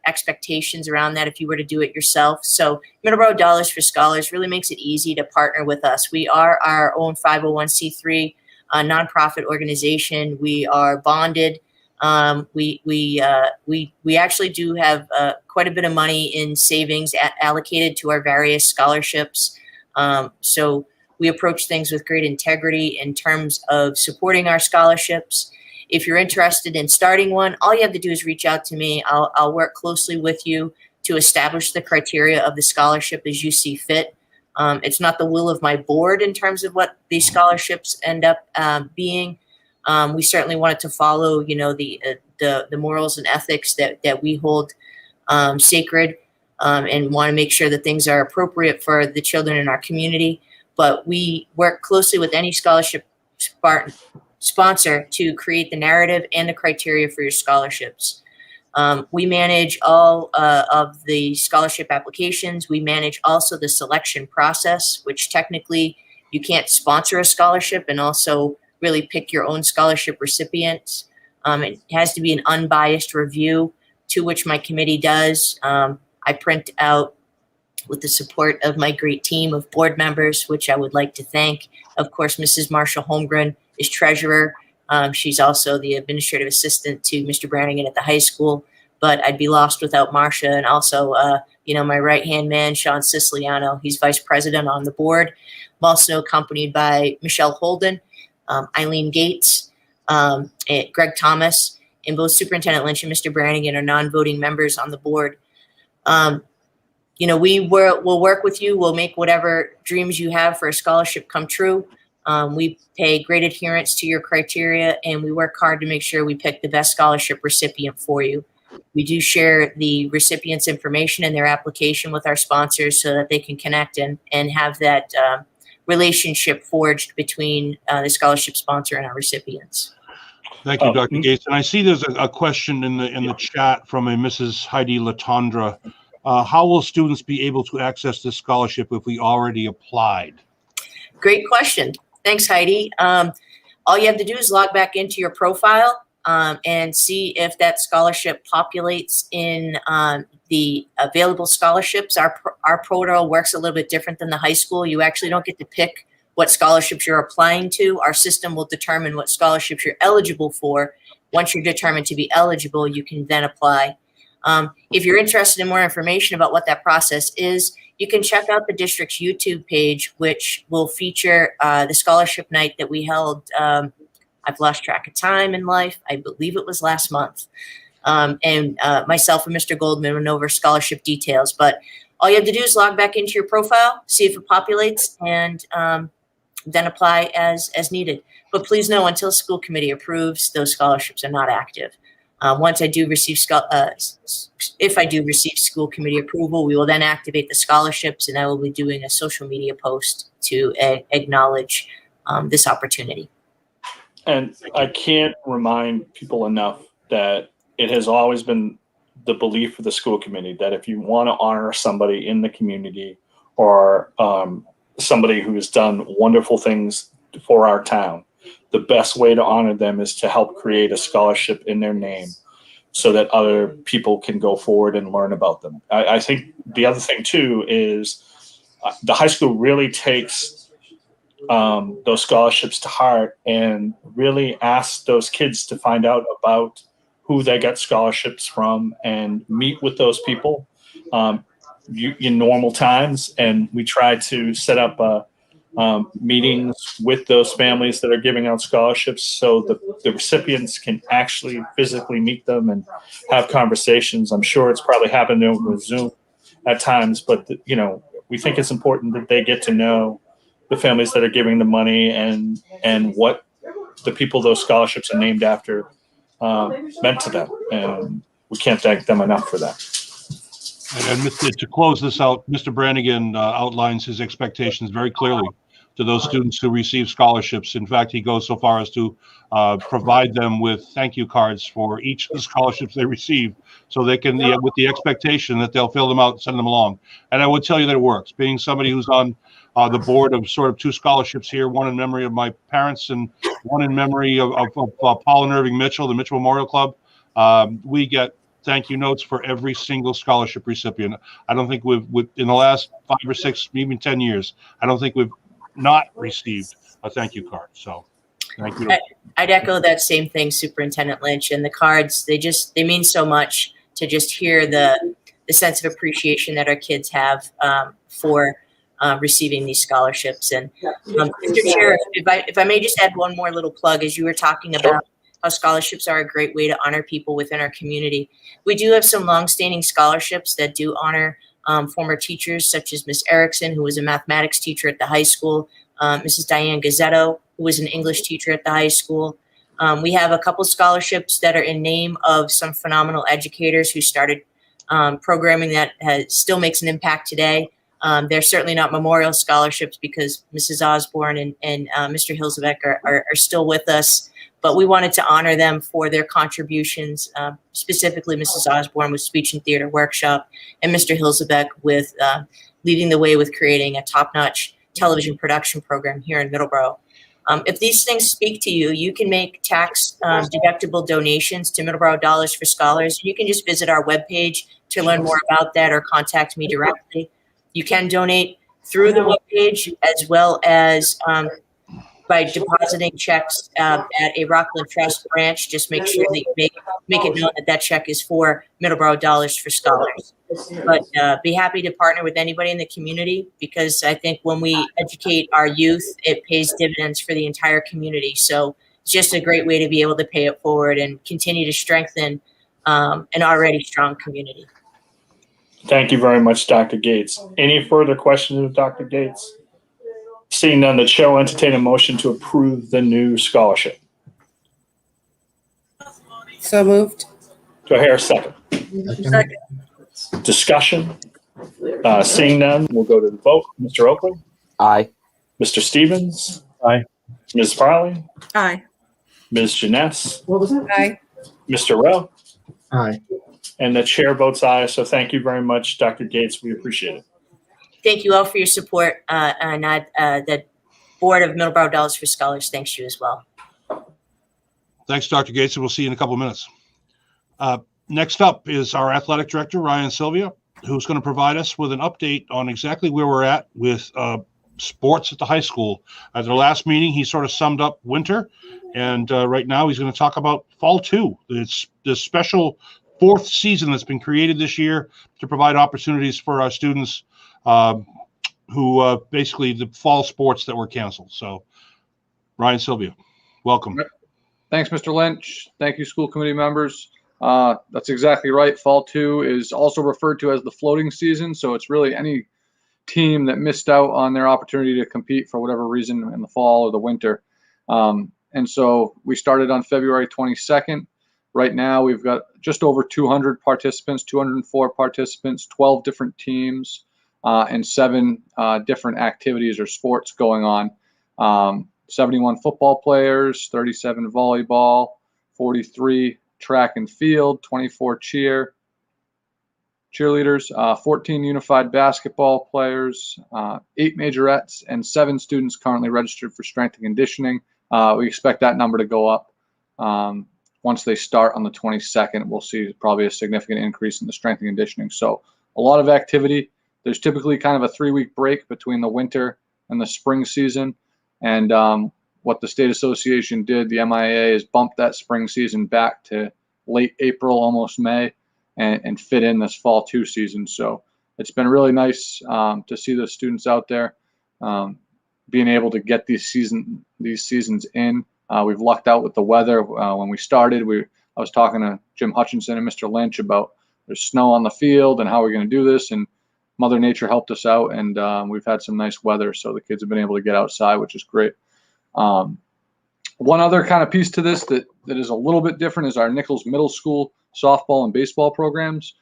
expectations around that if you were to do it yourself. So Middleborough Dollars for Scholars really makes it easy to partner with us. We are our own 501c3 nonprofit organization. We are bonded. We actually do have quite a bit of money in savings allocated to our various scholarships. So we approach things with great integrity in terms of supporting our scholarships. If you're interested in starting one, all you have to do is reach out to me. I'll work closely with you to establish the criteria of the scholarship as you see fit. It's not the will of my board in terms of what these scholarships end up being. We certainly wanted to follow, the morals and ethics that we hold sacred. And want to make sure that things are appropriate for the children in our community. But we work closely with any scholarship sponsor to create the narrative and the criteria for your scholarships. We manage all of the scholarship applications. We manage also the selection process, which technically you can't sponsor a scholarship and also really pick your own scholarship recipients. It has to be an unbiased review, to which my committee does. I print out, with the support of my great team of board members, which I would like to thank. Of course, Mrs. Marsha Holmgren is treasurer. She's also the administrative assistant to Mr. Brannigan at the high school, but I'd be lost without Marsha. And also, my right-hand man, Sean Siciliano, he's vice president on the board. I'm also accompanied by Michelle Holden, Eileen Gates, and Greg Thomas, and both Superintendent Lynch and Mr. Brannigan are non-voting members on the board. We'll work with you. We'll make whatever dreams you have for a scholarship come true. We pay great adherence to your criteria, and we work hard to make sure we pick the best scholarship recipient for you. We do share the recipient's information and their application with our sponsors so that they can connect and have that relationship forged between the scholarship sponsor and our recipients. Thank you, Dr. Gates. And I see there's a question in the chat from a Mrs. Heidi Latondra. How will students be able to access this scholarship if we already applied? Great question. Thanks, Heidi. All you have to do is log back into your profile and see if that scholarship populates in the available scholarships. Our portal works a little bit different than the high school. You actually don't get to pick what scholarships you're applying to. Our system will determine what scholarships you're eligible for. Once you're determined to be eligible, you can then apply. If you're interested in more information about what that process is, you can check out the district's YouTube page, which will feature the scholarship night that we held. I've lost track of time in life. I believe it was last month. And myself and Mr. Goldman went over scholarship details. But all you have to do is log back into your profile, see if it populates, and then apply as needed. But please know, until school committee approves, those scholarships are not active. Once I do receive, if I do receive school committee approval, we will then activate the scholarships, and I will be doing a social media post to acknowledge this opportunity. And I can't remind people enough that it has always been the belief of the school committee that if you want to honor somebody in the community or somebody who has done wonderful things for our town, the best way to honor them is to help create a scholarship in their name so that other people can go forward and learn about them. I think the other thing too is the high school really takes those scholarships to heart and really asks those kids to find out about who they got scholarships from and meet with those people in normal times. And we try to set up meetings with those families that are giving out scholarships so the recipients can actually physically meet them and have conversations. I'm sure it's probably happened over Zoom at times, but we think it's important that they get to know the families that are giving the money and what the people those scholarships are named after meant to them. And we can't thank them enough for that. And to close this out, Mr. Brannigan outlines his expectations very clearly to those students who receive scholarships. In fact, he goes so far as to provide them with thank you cards for each of the scholarships they receive, so they can, with the expectation that they'll fill them out and send them along. And I would tell you that it works. Being somebody who's on the board of sort of two scholarships here, one in memory of my parents and one in memory of Paul and Irving Mitchell, the Mitchell Memorial Club, we get thank you notes for every single scholarship recipient. I don't think we've in the last 5 or 6, even 10 years, I don't think we've not received a thank you card. So thank you. I'd echo that same thing, Superintendent Lynch. And the cards, they mean so much to just hear the sense of appreciation that our kids have for receiving these scholarships. And Mr. Chair, if I may just add one more little plug, as you were talking about how scholarships are a great way to honor people within our community. We do have some longstanding scholarships that do honor former teachers, such as Miss Erickson, who was a mathematics teacher at the high school, Mrs. Diane Gazzetto, who was an English teacher at the high school. We have a couple scholarships that are in name of some phenomenal educators who started programming that still makes an impact today. They're certainly not memorial scholarships because Mrs. Osborne and Mr. Hilsebeck are still with us, but we wanted to honor them for their contributions, specifically Mrs. Osborne with Speech and Theater Workshop and Mr. Hilsebeck with leading the way with creating a top-notch television production program here in Middleborough. If these things speak to you, you can make tax deductible donations to Middleborough Dollars for Scholars. You can just visit our webpage to learn more about that or contact me directly. You can donate through the webpage as well as by depositing checks at a Rockland Trust branch. Just make sure that you make it known that that check is for Middleborough Dollars for Scholars. But be happy to partner with anybody in the community, because I think when we educate our youth, it pays dividends for the entire community. So it's just a great way to be able to pay it forward and continue to strengthen an already strong community. Thank you very much, Dr. Gates. Any further questions of Dr. Gates? Seeing none, the chair will entertain a motion to approve the new scholarship. So moved. Do I hear a second? Second. Discussion? Seeing none, we'll go to the vote. Mr. Oakley? Aye. Mr. Stevens? Aye. Ms. Farley? Aye. Ms. Janess? Aye. Mr. Rowe? Aye. And the chair votes aye. So thank you very much, Dr. Gates. We appreciate it. Thank you all for your support, and that Board of Middleborough Dollars for Scholars thanks you as well. Thanks, Dr. Gates, and we'll see you in a couple of minutes. Next up is our athletic director, Ryan Sylvia, who's going to provide us with an update on exactly where we're at with sports at the high school. At their last meeting, he sort of summed up winter, and right now he's going to talk about fall 2. It's this special 4th season that's been created this year to provide opportunities for our students who basically the fall sports that were canceled. So, Ryan Sylvia, welcome. Thanks, Mr. Lynch. Thank you, school committee members. That's exactly right. Fall 2 is also referred to as the floating season. So it's really any team that missed out on their opportunity to compete for whatever reason in the fall or the winter. And so we started on February 22nd. Right now, we've got just over 200 participants, 204 participants, 12 different teams, and 7 different activities or sports going on. 71 football players, 37 volleyball, 43 track and field, 24 cheerleaders, 14 unified basketball players, 8 majorettes, and 7 students currently registered for strength and conditioning. We expect that number to go up. Once they start on the 22nd, we'll see probably a significant increase in the strength and conditioning. So a lot of activity. There's typically kind of a 3-week break between the winter and the spring season. And what the state association did, the MIAA, is bump that spring season back to late April, almost May, and fit in this fall 2 season. So it's been really nice to see the students out there being able to get these seasons in. We've lucked out with the weather. When we started, I was talking to Jim Hutchinson and Mr. Lynch about there's snow on the field and how we're going to do this, and Mother Nature helped us out, and we've had some nice weather, so the kids have been able to get outside, which is great. One other kind of piece to this that is a little bit different is our Nichols Middle School softball and baseball programs.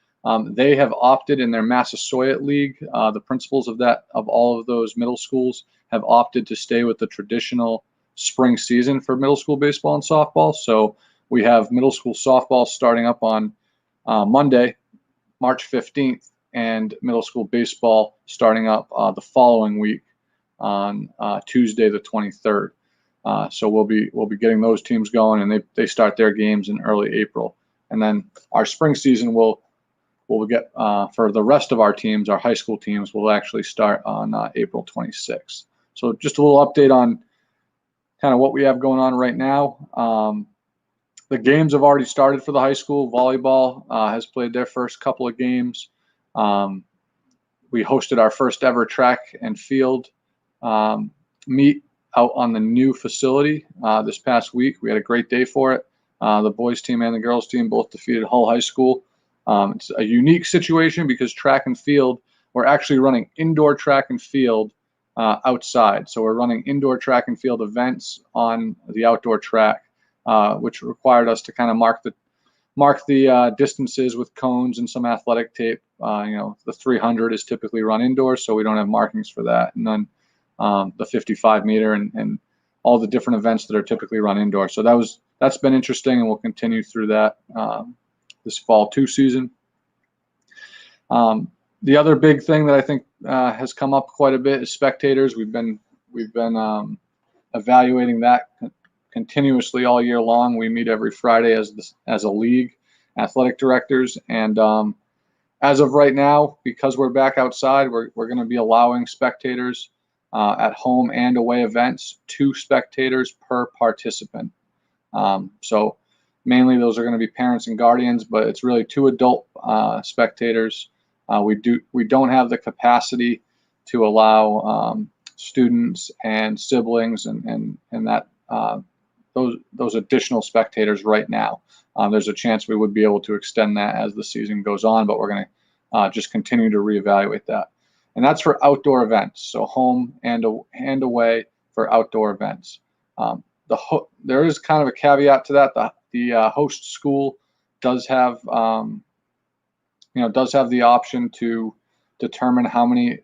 They have opted in their Massasoit League. The principals of all of those middle schools have opted to stay with the traditional spring season for middle school baseball and softball. So we have middle school softball starting up on Monday, March 15th, and middle school baseball starting up the following week on Tuesday the 23rd. So we'll be getting those teams going, and they start their games in early April. And then our spring season will get for the rest of our teams, our high school teams, will actually start on April 26th. So just a little update on kind of what we have going on right now. The games have already started for the high school. Volleyball has played their first couple of games. We hosted our first ever track and field meet out on the new facility this past week. We had a great day for it. The boys team and the girls team both defeated Hull High School. It's a unique situation because track and field, we're actually running indoor track and field outside. So we're running indoor track and field events on the outdoor track, which required us to kind of mark the distances with cones and some athletic tape. The 300 is typically run indoors, so we don't have markings for that. And then the 55 meter and all the different events that are typically run indoors. So that's been interesting, and we'll continue through that this fall 2 season. The other big thing that I think has come up quite a bit is spectators. We've been evaluating that continuously all year long. We meet every Friday as a league, athletic directors, and as of right now, because we're back outside, we're going to be allowing spectators at home and away events, 2 spectators per participant. So mainly those are going to be parents and guardians, but it's really 2 adult spectators. We don't have the capacity to allow students and siblings and that those additional spectators right now. There's a chance we would be able to extend that as the season goes on, but we're going to just continue to reevaluate that. And that's for outdoor events, so home and away for outdoor events. There is kind of a caveat to that. The host school does have the option to determine how many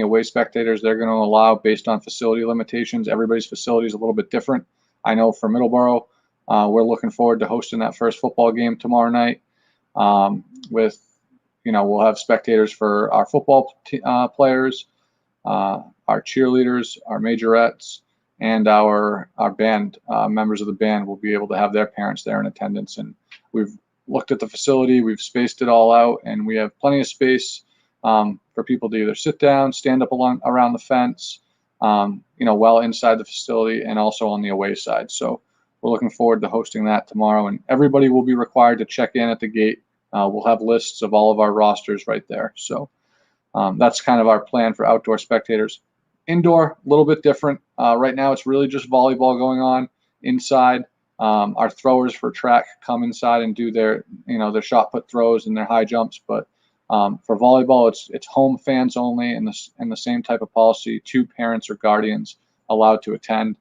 away spectators they're going to allow based on facility limitations. Everybody's facility is a little bit different. I know for Middleborough, we're looking forward to hosting that first football game tomorrow night. We'll have spectators for our football players. cheerleaders, our majorettes, and our band members of the band will be able to have their parents there in attendance. And we've looked at the facility, we've spaced it all out, and we have plenty of space for people to either sit down, stand up around the fence, well inside the facility, and also on the away side. So we're looking forward to hosting that tomorrow, and everybody will be required to check in at the gate. We'll have lists of all of our rosters right there. So that's kind of our plan for outdoor spectators. Indoor, a little bit different. Right now, it's really just volleyball going on inside. Our throwers for track come inside and do their shot put throws and their high jumps. But for volleyball, it's home fans only, and the same type of policy. 2 parents or guardians allowed to attend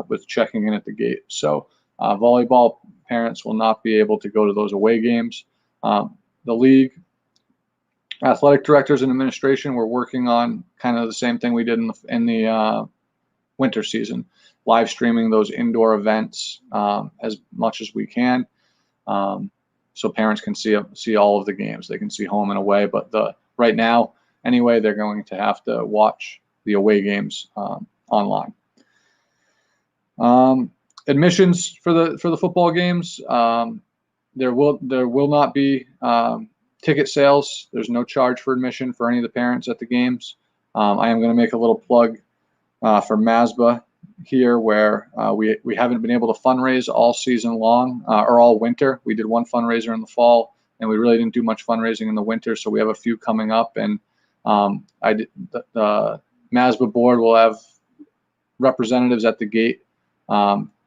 with checking in at the gate. So volleyball parents will not be able to go to those away games. The league athletic directors and administration, we're working on kind of the same thing we did in the winter season, live streaming those indoor events as much as we can, so parents can see all of the games. They can see home and away, but right now anyway, they're going to have to watch the away games online. Admissions for the football games, there will not be ticket sales. There's no charge for admission for any of the parents at the games. I am going to make a little plug for MASBA here, where we haven't been able to fundraise all season long or all winter. We did one fundraiser in the fall, and we really didn't do much fundraising in the winter. So we have a few coming up, and the MASBA board will have representatives at the gate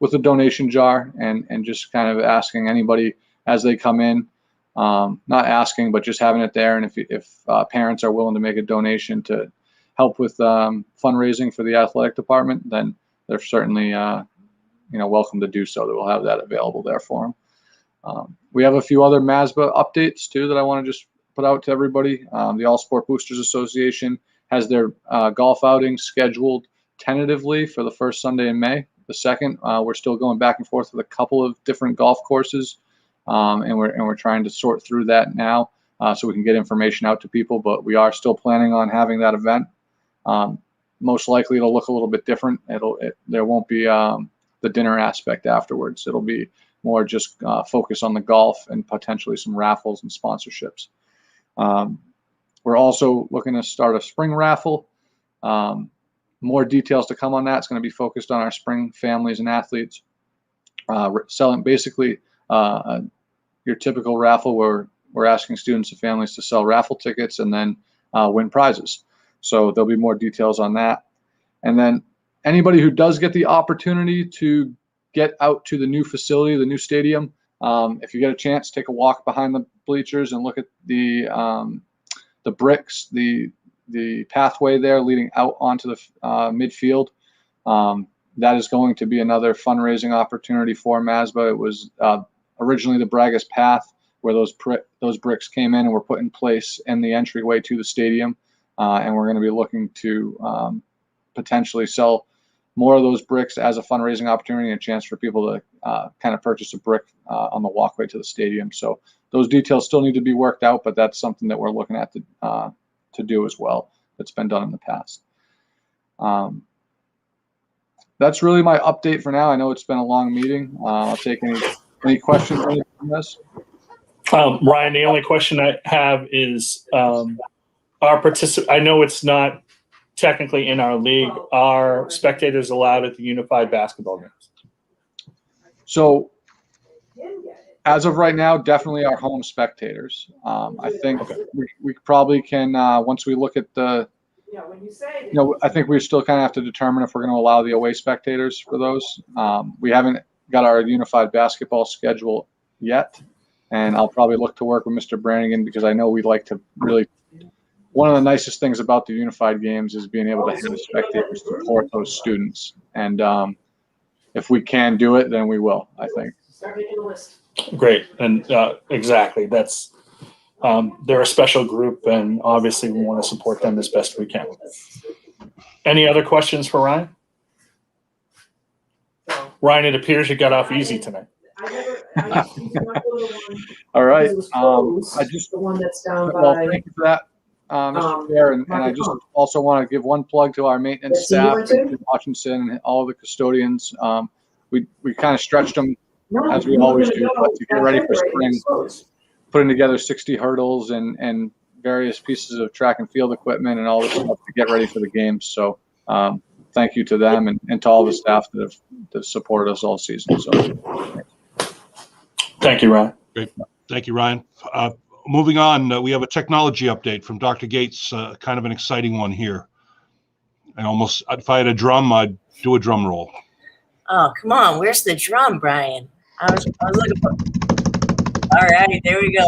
with a donation jar, and just kind of asking anybody as they come in. Not asking, but just having it there. And if parents are willing to make a donation to help with fundraising for the athletic department, then they're certainly welcome to do so. That we'll have that available there for them. We have a few other MASBA updates too that I want to just put out to everybody. The All Sport Boosters Association has their golf outing scheduled tentatively for the first Sunday in May. The second, we're still going back and forth with a couple of different golf courses. And we're trying to sort through that now so we can get information out to people, but we are still planning on having that event. Most likely it'll look a little bit different. There won't be the dinner aspect afterwards. It'll be more just focus on the golf and potentially some raffles and sponsorships. We're also looking to start a spring raffle. More details to come on that. It's going to be focused on our spring families and athletes. Selling basically your typical raffle where we're asking students and families to sell raffle tickets and then win prizes. So there'll be more details on that. And then anybody who does get the opportunity to get out to the new facility, the new stadium, if you get a chance, take a walk behind the bleachers and look at the bricks, the pathway there leading out onto the midfield. That is going to be another fundraising opportunity for MASBA. It was originally the Bragas Path, where those bricks came in and were put in place in the entryway to the stadium. And we're going to be looking to potentially sell more of those bricks as a fundraising opportunity and a chance for people to kind of purchase a brick on the walkway to the stadium. So those details still need to be worked out, but that's something that we're looking at to do as well. That's been done in the past. That's really my update for now. I know it's been a long meeting. I'll take any questions on this. Ryan, the only question I have is I know it's not technically in our league. Are spectators allowed at the Unified basketball games? So as of right now, definitely our home spectators. I think we probably can, once we look at I think we still kind of have to determine if we're going to allow the away spectators for those. We haven't got our Unified basketball schedule yet, and I'll probably look to work with Mr. Brannigan because I know we'd like to really. One of the nicest things about the Unified games is being able to have spectators support those students, and if we can do it, then we will. I think. Great, and exactly. That's they're a special group, and obviously we want to support them as best we can. Any other questions for Ryan? Ryan, it appears you got off easy tonight. All right. I just the one that's down by. Thank you for that. Mr. Chair, and I just also want to give one plug to our maintenance staff in Washington and all the custodians. We kind of stretched them as we always do, but to get ready for spring, putting together 60 hurdles and various pieces of track and field equipment and all this stuff to get ready for the games. So thank you to them and to all the staff that have supported us all season. So Thank you, Ryan. Great. Thank you, Ryan. Moving on, we have a technology update from Dr. Gates, kind of an exciting one here. If I had a drum, I'd do a drum roll. Oh, come on. Where's the drum, Brian? I was looking for. All right, there we go.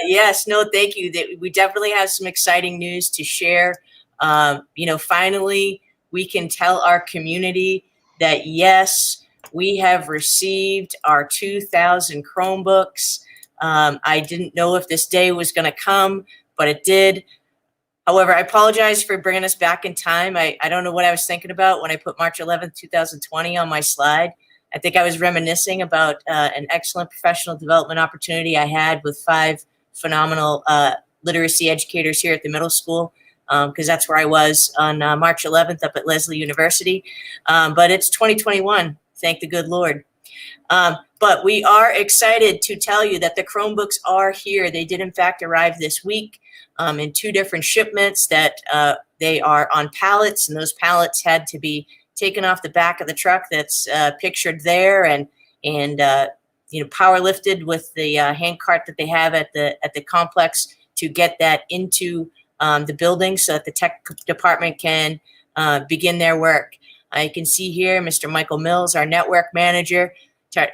Yes, no, thank you. We definitely have some exciting news to share. Finally, we can tell our community that, yes, we have received our 2,000 Chromebooks. I didn't know if this day was going to come, but it did. However, I apologize for bringing us back in time. I don't know what I was thinking about when I put March 11th, 2020 on my slide. I think I was reminiscing about an excellent professional development opportunity I had with 5 phenomenal literacy educators here at the middle school, because that's where I was on March 11th up at Lesley University. But it's 2021, thank the good Lord. But we are excited to tell you that the Chromebooks are here. They did, in fact, arrive this week in 2 different shipments that they are on pallets, and those pallets had to be taken off the back of the truck that's pictured there and power lifted with the hand cart that they have at the complex to get that into the building so that the tech department can begin their work. You can see here Mr. Michael Mills, our network manager,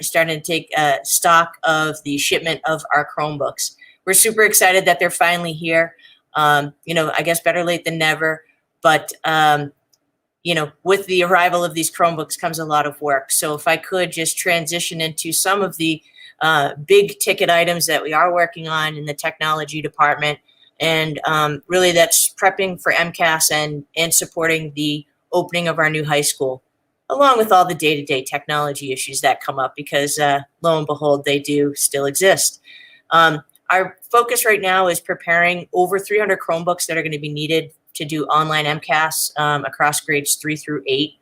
starting to take stock of the shipment of our Chromebooks. We're super excited that they're finally here. I guess better late than never, but with the arrival of these Chromebooks comes a lot of work. So if I could just transition into some of the big ticket items that we are working on in the technology department, and really that's prepping for MCAS and supporting the opening of our new high school, along with all the day-to-day technology issues that come up, because lo and behold, they do still exist. Our focus right now is preparing over 300 Chromebooks that are going to be needed to do online MCAS across grades 3 through 8.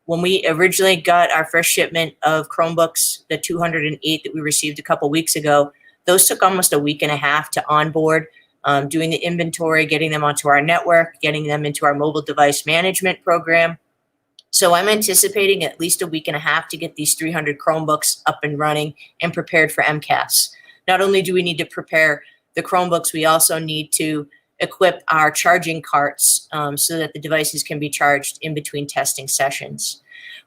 When we originally got our first shipment of Chromebooks, the 208 that we received a couple weeks ago, those took almost a week and a half to onboard, doing the inventory, getting them onto our network, getting them into our mobile device management program. So I'm anticipating at least a week and a half to get these 300 Chromebooks up and running and prepared for MCAS. Not only do we need to prepare the Chromebooks, we also need to equip our charging carts so that the devices can be charged in between testing sessions.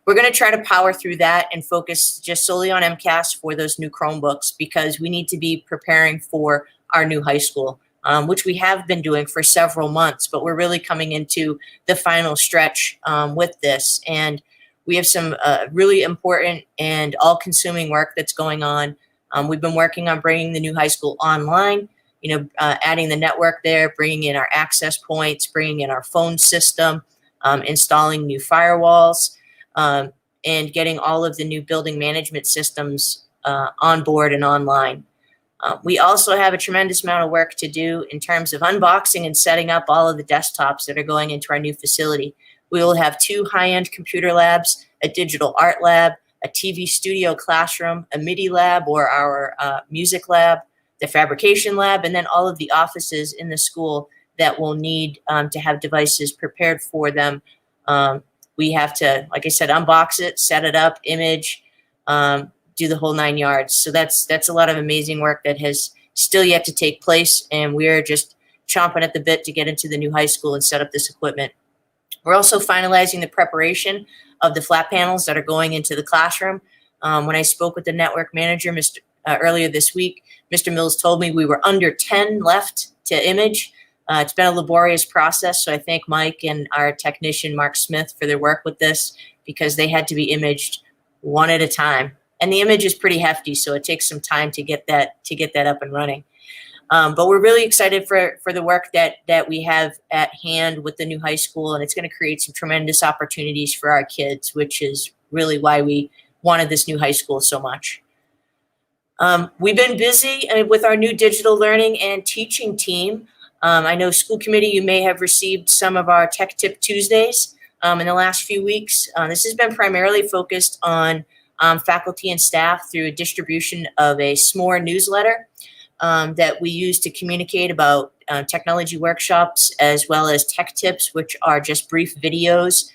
We're going to try to power through that and focus just solely on MCAS for those new Chromebooks, because we need to be preparing for our new high school, which we have been doing for several months, but we're really coming into the final stretch with this. And we have some really important and all-consuming work that's going on. We've been working on bringing the new high school online, adding the network there, bringing in our access points, bringing in our phone system, installing new firewalls, and getting all of the new building management systems on board and online. We also have a tremendous amount of work to do in terms of unboxing and setting up all of the desktops that are going into our new facility. We will have 2 high-end computer labs, a digital art lab, a TV studio classroom, a MIDI lab or our music lab, the fabrication lab, and then all of the offices in the school that will need to have devices prepared for them. We have to, like I said, unbox it, set it up, image, do the whole 9 yards. So that's a lot of amazing work that has still yet to take place, and we're just chomping at the bit to get into the new high school and set up this equipment. We're also finalizing the preparation of the flat panels that are going into the classroom. When I spoke with the network manager earlier this week, Mr. Mills told me we were under 10 left to image. It's been a laborious process, so I thank Mike and our technician, Mark Smith, for their work with this, because they had to be imaged one at a time. And the image is pretty hefty, so it takes some time to get that up and running. But we're really excited for the work that we have at hand with the new high school, and it's going to create some tremendous opportunities for our kids, which is really why we wanted this new high school so much. We've been busy with our new digital learning and teaching team. I know school committee, you may have received some of our Tech Tip Tuesdays in the last few weeks. This has been primarily focused on faculty and staff through a distribution of a SMORE newsletter that we use to communicate about technology workshops, as well as tech tips, which are just brief videos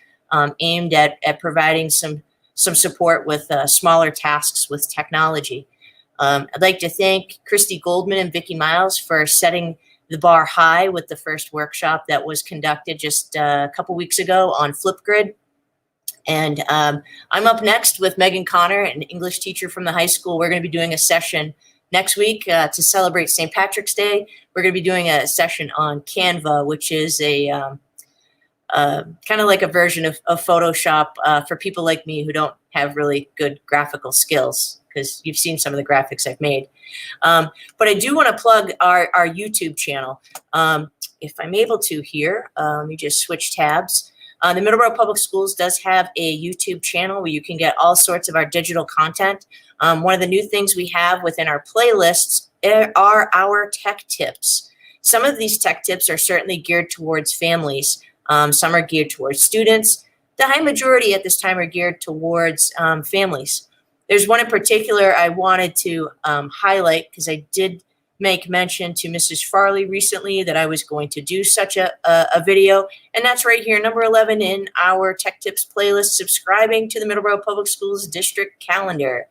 aimed at providing some support with smaller tasks with technology. I'd like to thank Christy Goldman and Vicki Miles for setting the bar high with the first workshop that was conducted just a couple weeks ago on Flipgrid. And I'm up next with Megan Connor, an English teacher from the high school. We're going to be doing a session next week to celebrate St. Patrick's Day. We're going to be doing a session on Canva, which is a kind of like a version of Photoshop for people like me who don't have really good graphical skills, because you've seen some of the graphics I've made. But I do want to plug our YouTube channel. If I'm able to here, let me just switch tabs. The Middleborough Public Schools does have a YouTube channel where you can get all sorts of our digital content. One of the new things we have within our playlists are our tech tips. Some of these tech tips are certainly geared towards families. Some are geared towards students. The high majority at this time are geared towards families. There's one in particular I wanted to highlight, because I did make mention to Mrs. Farley recently that I was going to do such a video, and that's right here, number 11 in our Tech Tips playlist, subscribing to the Middleborough Public Schools district calendar.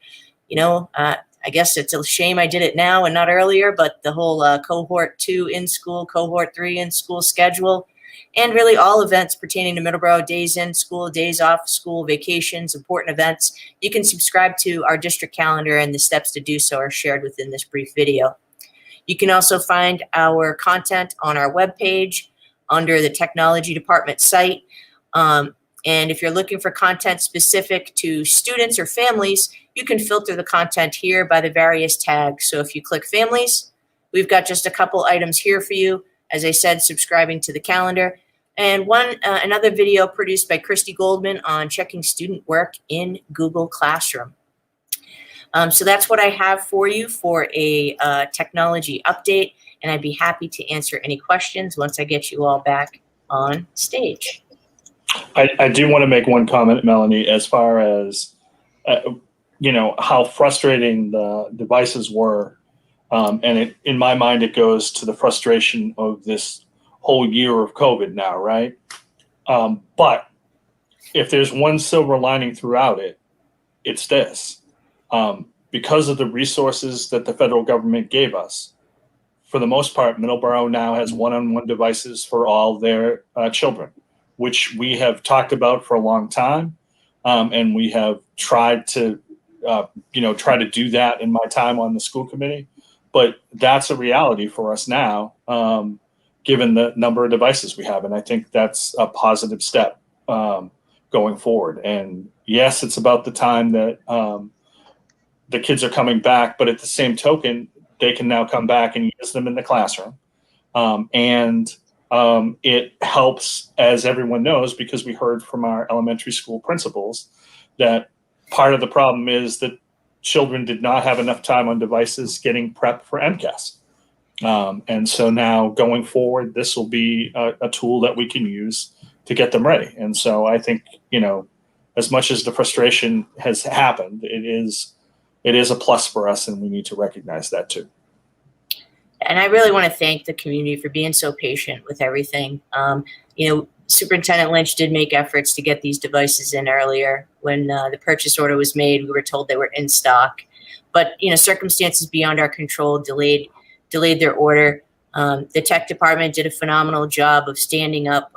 You know, I guess it's a shame I did it now and not earlier, but the whole cohort 2 in school, cohort 3 in school schedule, and really all events pertaining to Middleborough, days in school, days off school, vacations, important events. You can subscribe to our district calendar, and the steps to do so are shared within this brief video. You can also find our content on our webpage under the technology department site. And if you're looking for content specific to students or families, you can filter the content here by the various tags. So if you click families, we've got just a couple items here for you. As I said, subscribing to the calendar, and another video produced by Christy Goldman on checking student work in Google Classroom. So that's what I have for you for a technology update, and I'd be happy to answer any questions once I get you all back on stage. I do want to make one comment, Melanie, as far as, how frustrating the devices were. And in my mind, it goes to the frustration of this whole year of COVID now, right? But if there's one silver lining throughout it, it's this. Because of the resources that the federal government gave us, for the most part, Middleborough now has one-on-one devices for all their children, which we have talked about for a long time. And we have tried to, try to do that in my time on the school committee. But that's a reality for us now, given the number of devices we have. And I think that's a positive step going forward. And yes, it's about the time that the kids are coming back, but at the same token, they can now come back and use them in the classroom. And it helps, as everyone knows, because we heard from our elementary school principals that part of the problem is that children did not have enough time on devices getting prepped for MCAS. And so now going forward, this will be a tool that we can use to get them ready. And so I think, as much as the frustration has happened, it is a plus for us, and we need to recognize that too. And I really want to thank the community for being so patient with everything. Superintendent Lynch did make efforts to get these devices in earlier. When the purchase order was made, we were told they were in stock. But, circumstances beyond our control delayed their order. The tech department did a phenomenal job of standing up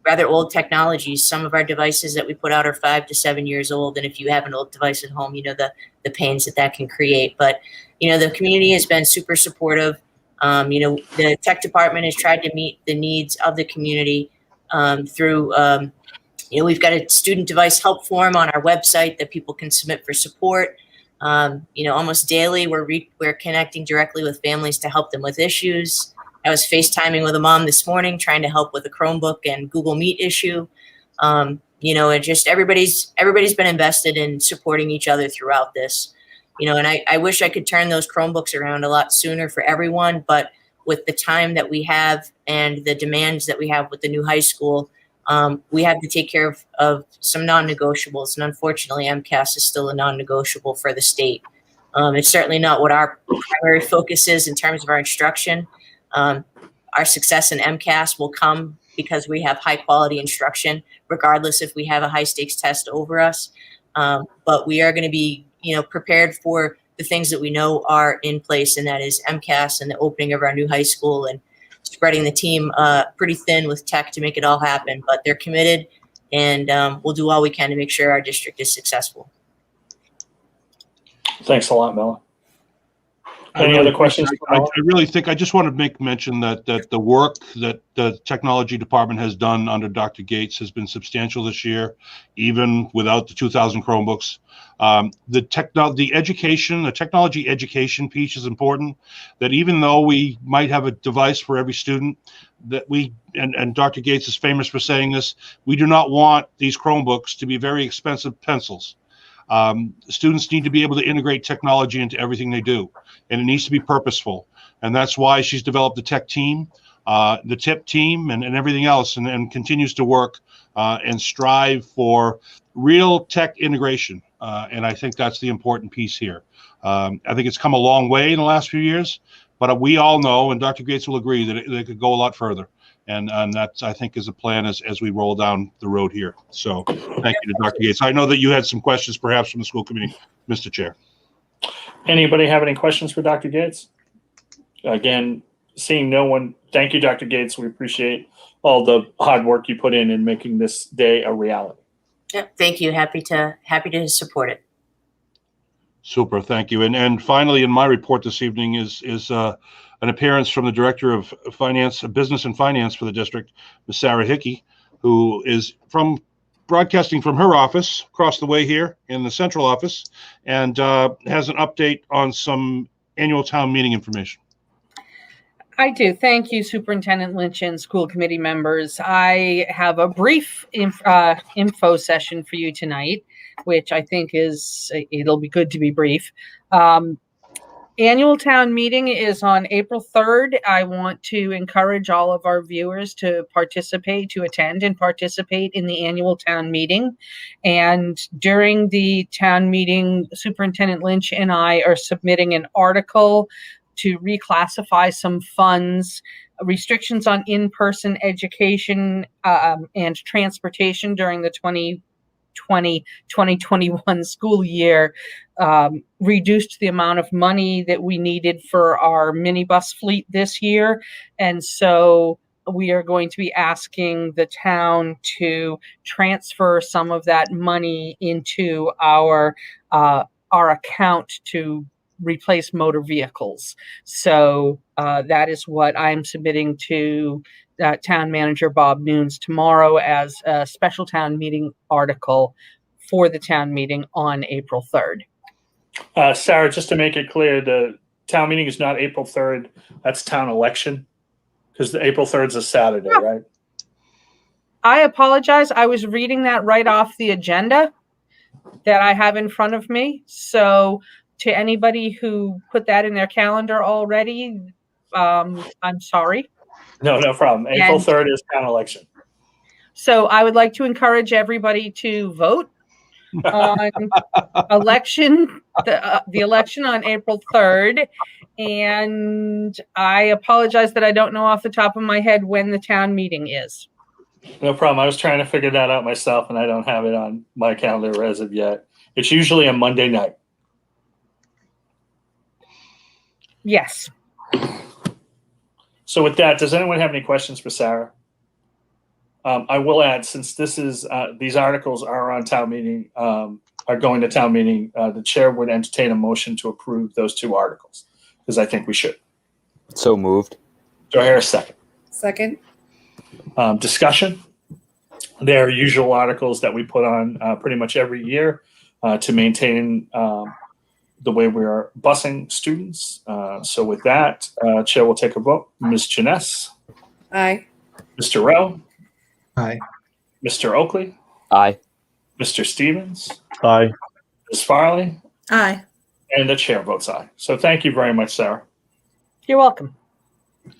rather old technologies. Some of our devices that we put out are 5 to 7 years old. And if you have an old device at home, the pains that can create. But, the community has been super supportive. The tech department has tried to meet the needs of the community through, we've got a student device help form on our website that people can submit for support. Almost daily, we're connecting directly with families to help them with issues. I was FaceTiming with a mom this morning, trying to help with a Chromebook and Google Meet issue. And just everybody's been invested in supporting each other throughout this. And I wish I could turn those Chromebooks around a lot sooner for everyone, but with the time that we have and the demands that we have with the new high school, we have to take care of some non-negotiables. And unfortunately, MCAS is still a non-negotiable for the state. It's certainly not what our primary focus is in terms of our instruction. Our success in MCAS will come because we have high quality instruction, regardless if we have a high stakes test over us. But we are going to be, prepared for the things that we know are in place, and that is MCAS and the opening of our new high school and spreading the team pretty thin with tech to make it all happen. But they're committed, and we'll do all we can to make sure our district is successful. Thanks a lot, Mela. Any other questions? I really think I just want to make mention that the work that the technology department has done under Dr. Gates has been substantial this year, even without the 2,000 Chromebooks. The technology education piece is important. That even though we might have a device for every student, that and Dr. Gates is famous for saying this, we do not want these Chromebooks to be very expensive pencils. Students need to be able to integrate technology into everything they do, and it needs to be purposeful. And that's why she's developed the tech team, the TIP team, and everything else, and continues to work and strive for real tech integration. And I think that's the important piece here. I think it's come a long way in the last few years, but we all know, and Dr. Gates will agree, that they could go a lot further. And that, I think, is a plan as we roll down the road here. So thank you to Dr. Gates. I know that you had some questions perhaps from the school committee, Mr. Chair. Anybody have any questions for Dr. Gates? Again, seeing no one, thank you, Dr. Gates. We appreciate all the hard work you put in making this day a reality. Yep, thank you. Happy to support it. Super, thank you. And finally, in my report this evening is an appearance from the Director of Finance, Business and Finance for the district, Ms. Sarah Hickey, who is broadcasting from her office across the way here in the central office, and has an update on some annual town meeting information. I do. Thank you, Superintendent Lynch and school committee members. I have a brief info session for you tonight, which I think it'll be good to be brief. Annual town meeting is on April 3rd. I want to encourage all of our viewers to attend and participate in the annual town meeting. And during the town meeting, Superintendent Lynch and I are submitting an article to reclassify some funds, restrictions on in-person education and transportation during the 2020-2021 school year, reduced the amount of money that we needed for our minibus fleet this year. And so we are going to be asking the town to transfer some of that money into our account to replace motor vehicles. So that is what I'm submitting to Town Manager Bob Nunes tomorrow as a special town meeting article for the town meeting on April 3rd. Sarah, just to make it clear, the town meeting is not April 3rd. That's town election, because the April 3rd is a Saturday, right? I apologize. I was reading that right off the agenda that I have in front of me. So to anybody who put that in their calendar already, I'm sorry. No problem. April 3rd is town election. So I would like to encourage everybody to vote on the election on April 3rd. And I apologize that I don't know off the top of my head when the town meeting is. No problem. I was trying to figure that out myself, and I don't have it on my calendar as of yet. It's usually a Monday night. Yes. So with that, does anyone have any questions for Sarah? I will add, since this is these articles are on town meeting, are going to town meeting, the chair would entertain a motion to approve those two articles, because I think we should. So moved. Do I hear a second? Second. Discussion. They're usual articles that we put on pretty much every year to maintain the way we are busing students. So with that, Chair will take a vote. Ms. Janess? Aye. Mr. Rowe? Aye. Mr. Oakley? Aye. Mr. Stevens? Aye. Ms. Farley? Aye. And the chair votes aye. So thank you very much, Sarah. You're welcome.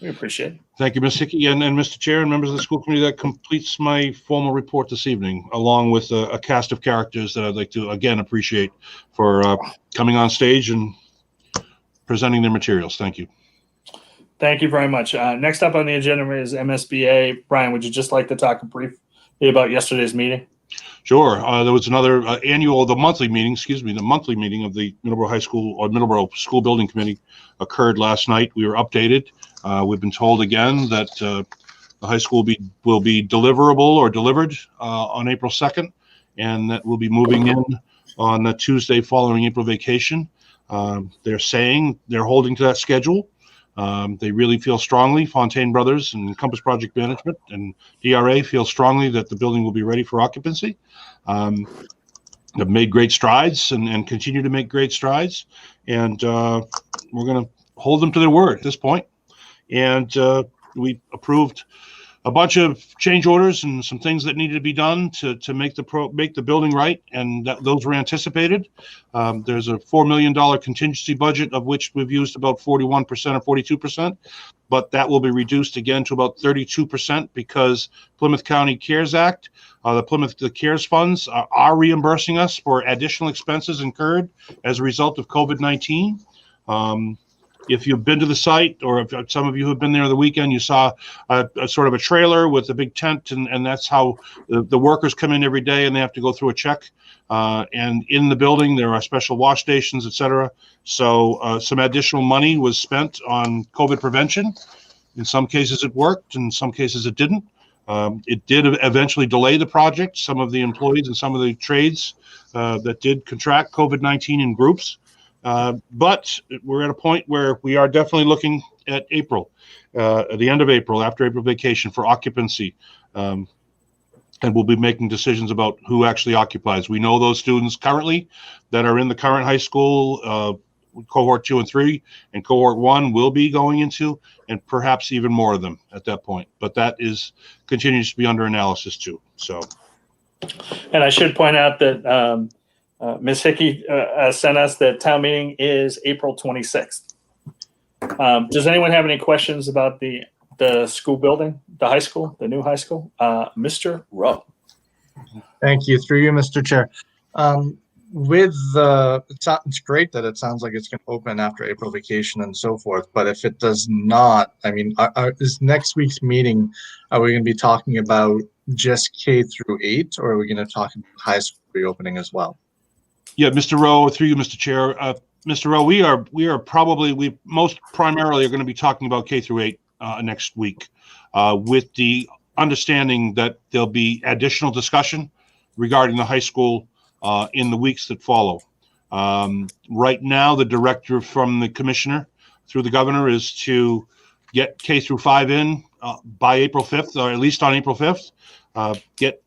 We appreciate it. Thank you, Ms. Hickey, and Mr. Chair and members of the school committee. That completes my formal report this evening, along with a cast of characters that I'd like to again appreciate for coming on stage and presenting their materials. Thank you. Thank you very much. Next up on the agenda is MSBA. Brian, would you just like to talk briefly about yesterday's meeting? Sure. There was another the monthly meeting of the Middleborough High School or Middleborough School Building Committee occurred last night. We were updated. We've been told again that the high school will be deliverable or delivered on April 2nd, and that we'll be moving in on the Tuesday following April vacation. They're saying they're holding to that schedule. They really feel strongly, Fontaine Brothers and Compass Project Management and DRA feel strongly that the building will be ready for occupancy. They've made great strides and continue to make great strides. And we're going to hold them to their word at this point. And we approved a bunch of change orders and some things that needed to be done to make the building right, and those were anticipated. There's a $4 million contingency budget, of which we've used about 41% or 42%, but that will be reduced again to about 32% because Plymouth County CARES Act, the CARES funds are reimbursing us for additional expenses incurred as a result of COVID-19. If you've been to the site, or if some of you have been there the weekend, you saw a sort of a trailer with a big tent, and that's how the workers come in every day, and they have to go through a check. And in the building, there are special wash stations, et cetera. So some additional money was spent on COVID prevention. In some cases, it worked. In some cases, it didn't. It did eventually delay the project. Some of the employees and some of the trades that did contract COVID-19 in groups. But we're at a point where we are definitely looking at April, at the end of April, after April vacation, for occupancy. And we'll be making decisions about who actually occupies. We know those students currently that are in the current high school, cohort 2 and 3, and cohort 1 will be going into, and perhaps even more of them at that point. But that continues to be under analysis too. So, and I should point out that Ms. Hickey sent us that town meeting is April 26th. Does anyone have any questions about the school building, the high school, the new high school? Mr. Rowe. Thank you. Through you, Mr. Chair. It's great that it sounds like it's going to open after April vacation and so forth, but if it does not, I mean, is next week's meeting, are we going to be talking about just K through 8, or are we going to talk about high school reopening as well? Yeah, Mr. Rowe, through you, Mr. Chair. Mr. Rowe, we most primarily are going to be talking about K through 8 next week, with the understanding that there'll be additional discussion regarding the high school in the weeks that follow. Right now, the directive from the commissioner through the governor is to get K through 5 in by April 5th, or at least on April 5th. Get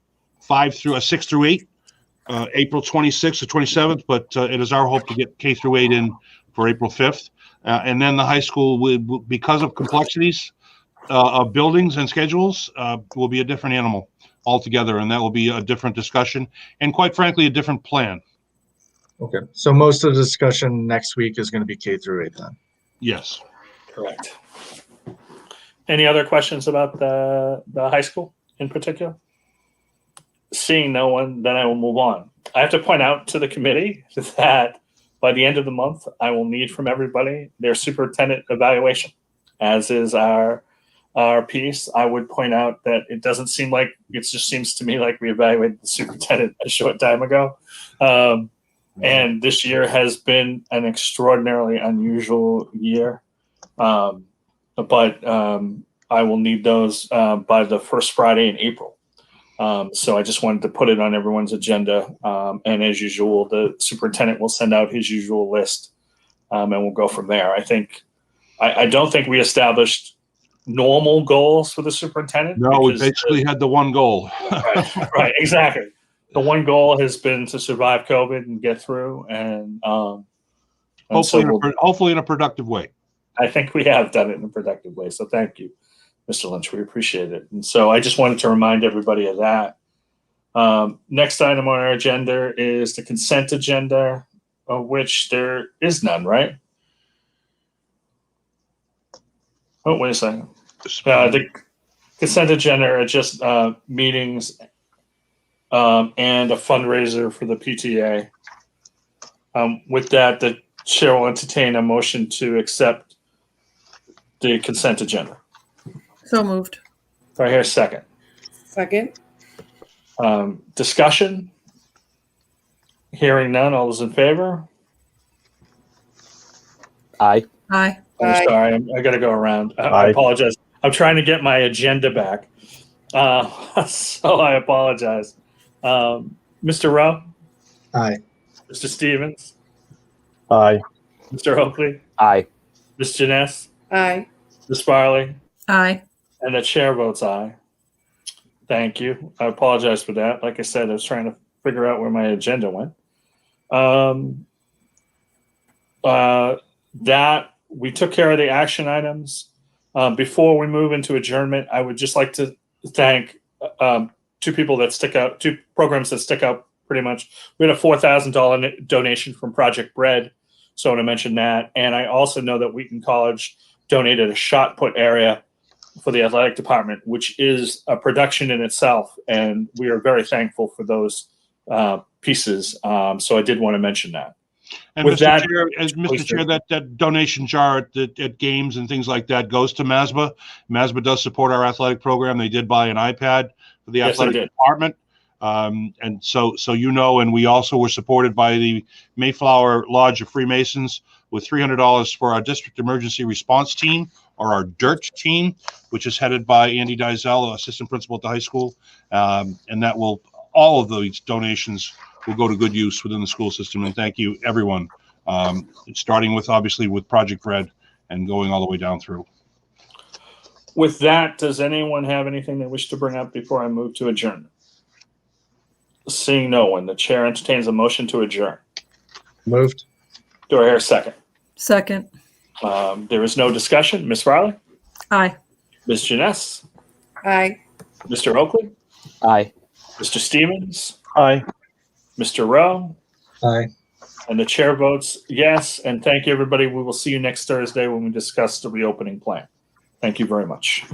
6 through 8. April 26th or 27th, but it is our hope to get K through 8 in for April 5th. And then the high school, because of complexities of buildings and schedules, will be a different animal altogether, and that will be a different discussion, and quite frankly, a different plan. Okay, so most of the discussion next week is going to be K through 8 then? Yes. Correct. Any other questions about the high school in particular? Seeing no one, then I will move on. I have to point out to the committee that by the end of the month, I will need from everybody their superintendent evaluation, as is our piece. I would point out that it just seems to me like we evaluated the superintendent a short time ago. And this year has been an extraordinarily unusual year. But I will need those by the first Friday in April. So I just wanted to put it on everyone's agenda. And as usual, the superintendent will send out his usual list, and we'll go from there. I don't think we established normal goals for the superintendent. No, we basically had the one goal. Right, exactly. The one goal has been to survive COVID and get through, and hopefully in a productive way. I think we have done it in a productive way. So thank you, Mr. Lynch. We appreciate it. And so I just wanted to remind everybody of that. Next item on our agenda is the consent agenda. of which there is none, right? Oh, wait a second. The consent agenda are just meetings and a fundraiser for the PTA. With that, the chair will entertain a motion to accept the consent agenda. So moved. Do I hear a second? Second. Discussion? Hearing none, all those in favor? Aye. Aye. I'm Aye. sorry, I got to go around. I Aye. apologize. I'm trying to get my agenda back. So I apologize. Mr. Rowe? Aye. Mr. Stevens? Aye. Mr. Oakley? Aye. Ms. Janess? Aye. Ms. Farley? Aye. And the chair votes aye. Thank you. I apologize for that. Like I said, I was trying to figure out where my agenda went. That we took care of the action items. Before we move into adjournment, I would just like to thank two programs that stick out pretty much. We had a $4,000 donation from Project Bread, so I want to mention that. And I also know that Wheaton College donated a shot put area for the athletic department, which is a production in itself, and we are very thankful for those pieces. So I did want to mention that. And With that, Mr. Chair, that donation jar at games and things like that goes to MASBA. MASBA does support our athletic program. They did buy an iPad for the Yes, they athletic did. department. And so and we also were supported by the Mayflower Lodge of Freemasons with $300 for our district emergency response team, or our DIRT team, which is headed by Andy Dizell, assistant principal at the high school. And that will, all of these donations will go to good use within the school system. And thank you, everyone, starting with, obviously, with Project Bread and going all the way down through. With that, does anyone have anything they wish to bring up before I move to adjourn? Seeing no one, the chair entertains a motion to adjourn. Moved. Do I hear a second? Second. There is no discussion. Ms. Farley? Aye. Ms. Janess? Aye. Mr. Oakley? Aye. Mr. Stevens? Aye. Mr. Rowe? Aye. And the chair votes yes. And thank you, everybody. We will see you next Thursday when we discuss the reopening plan. Thank you very much.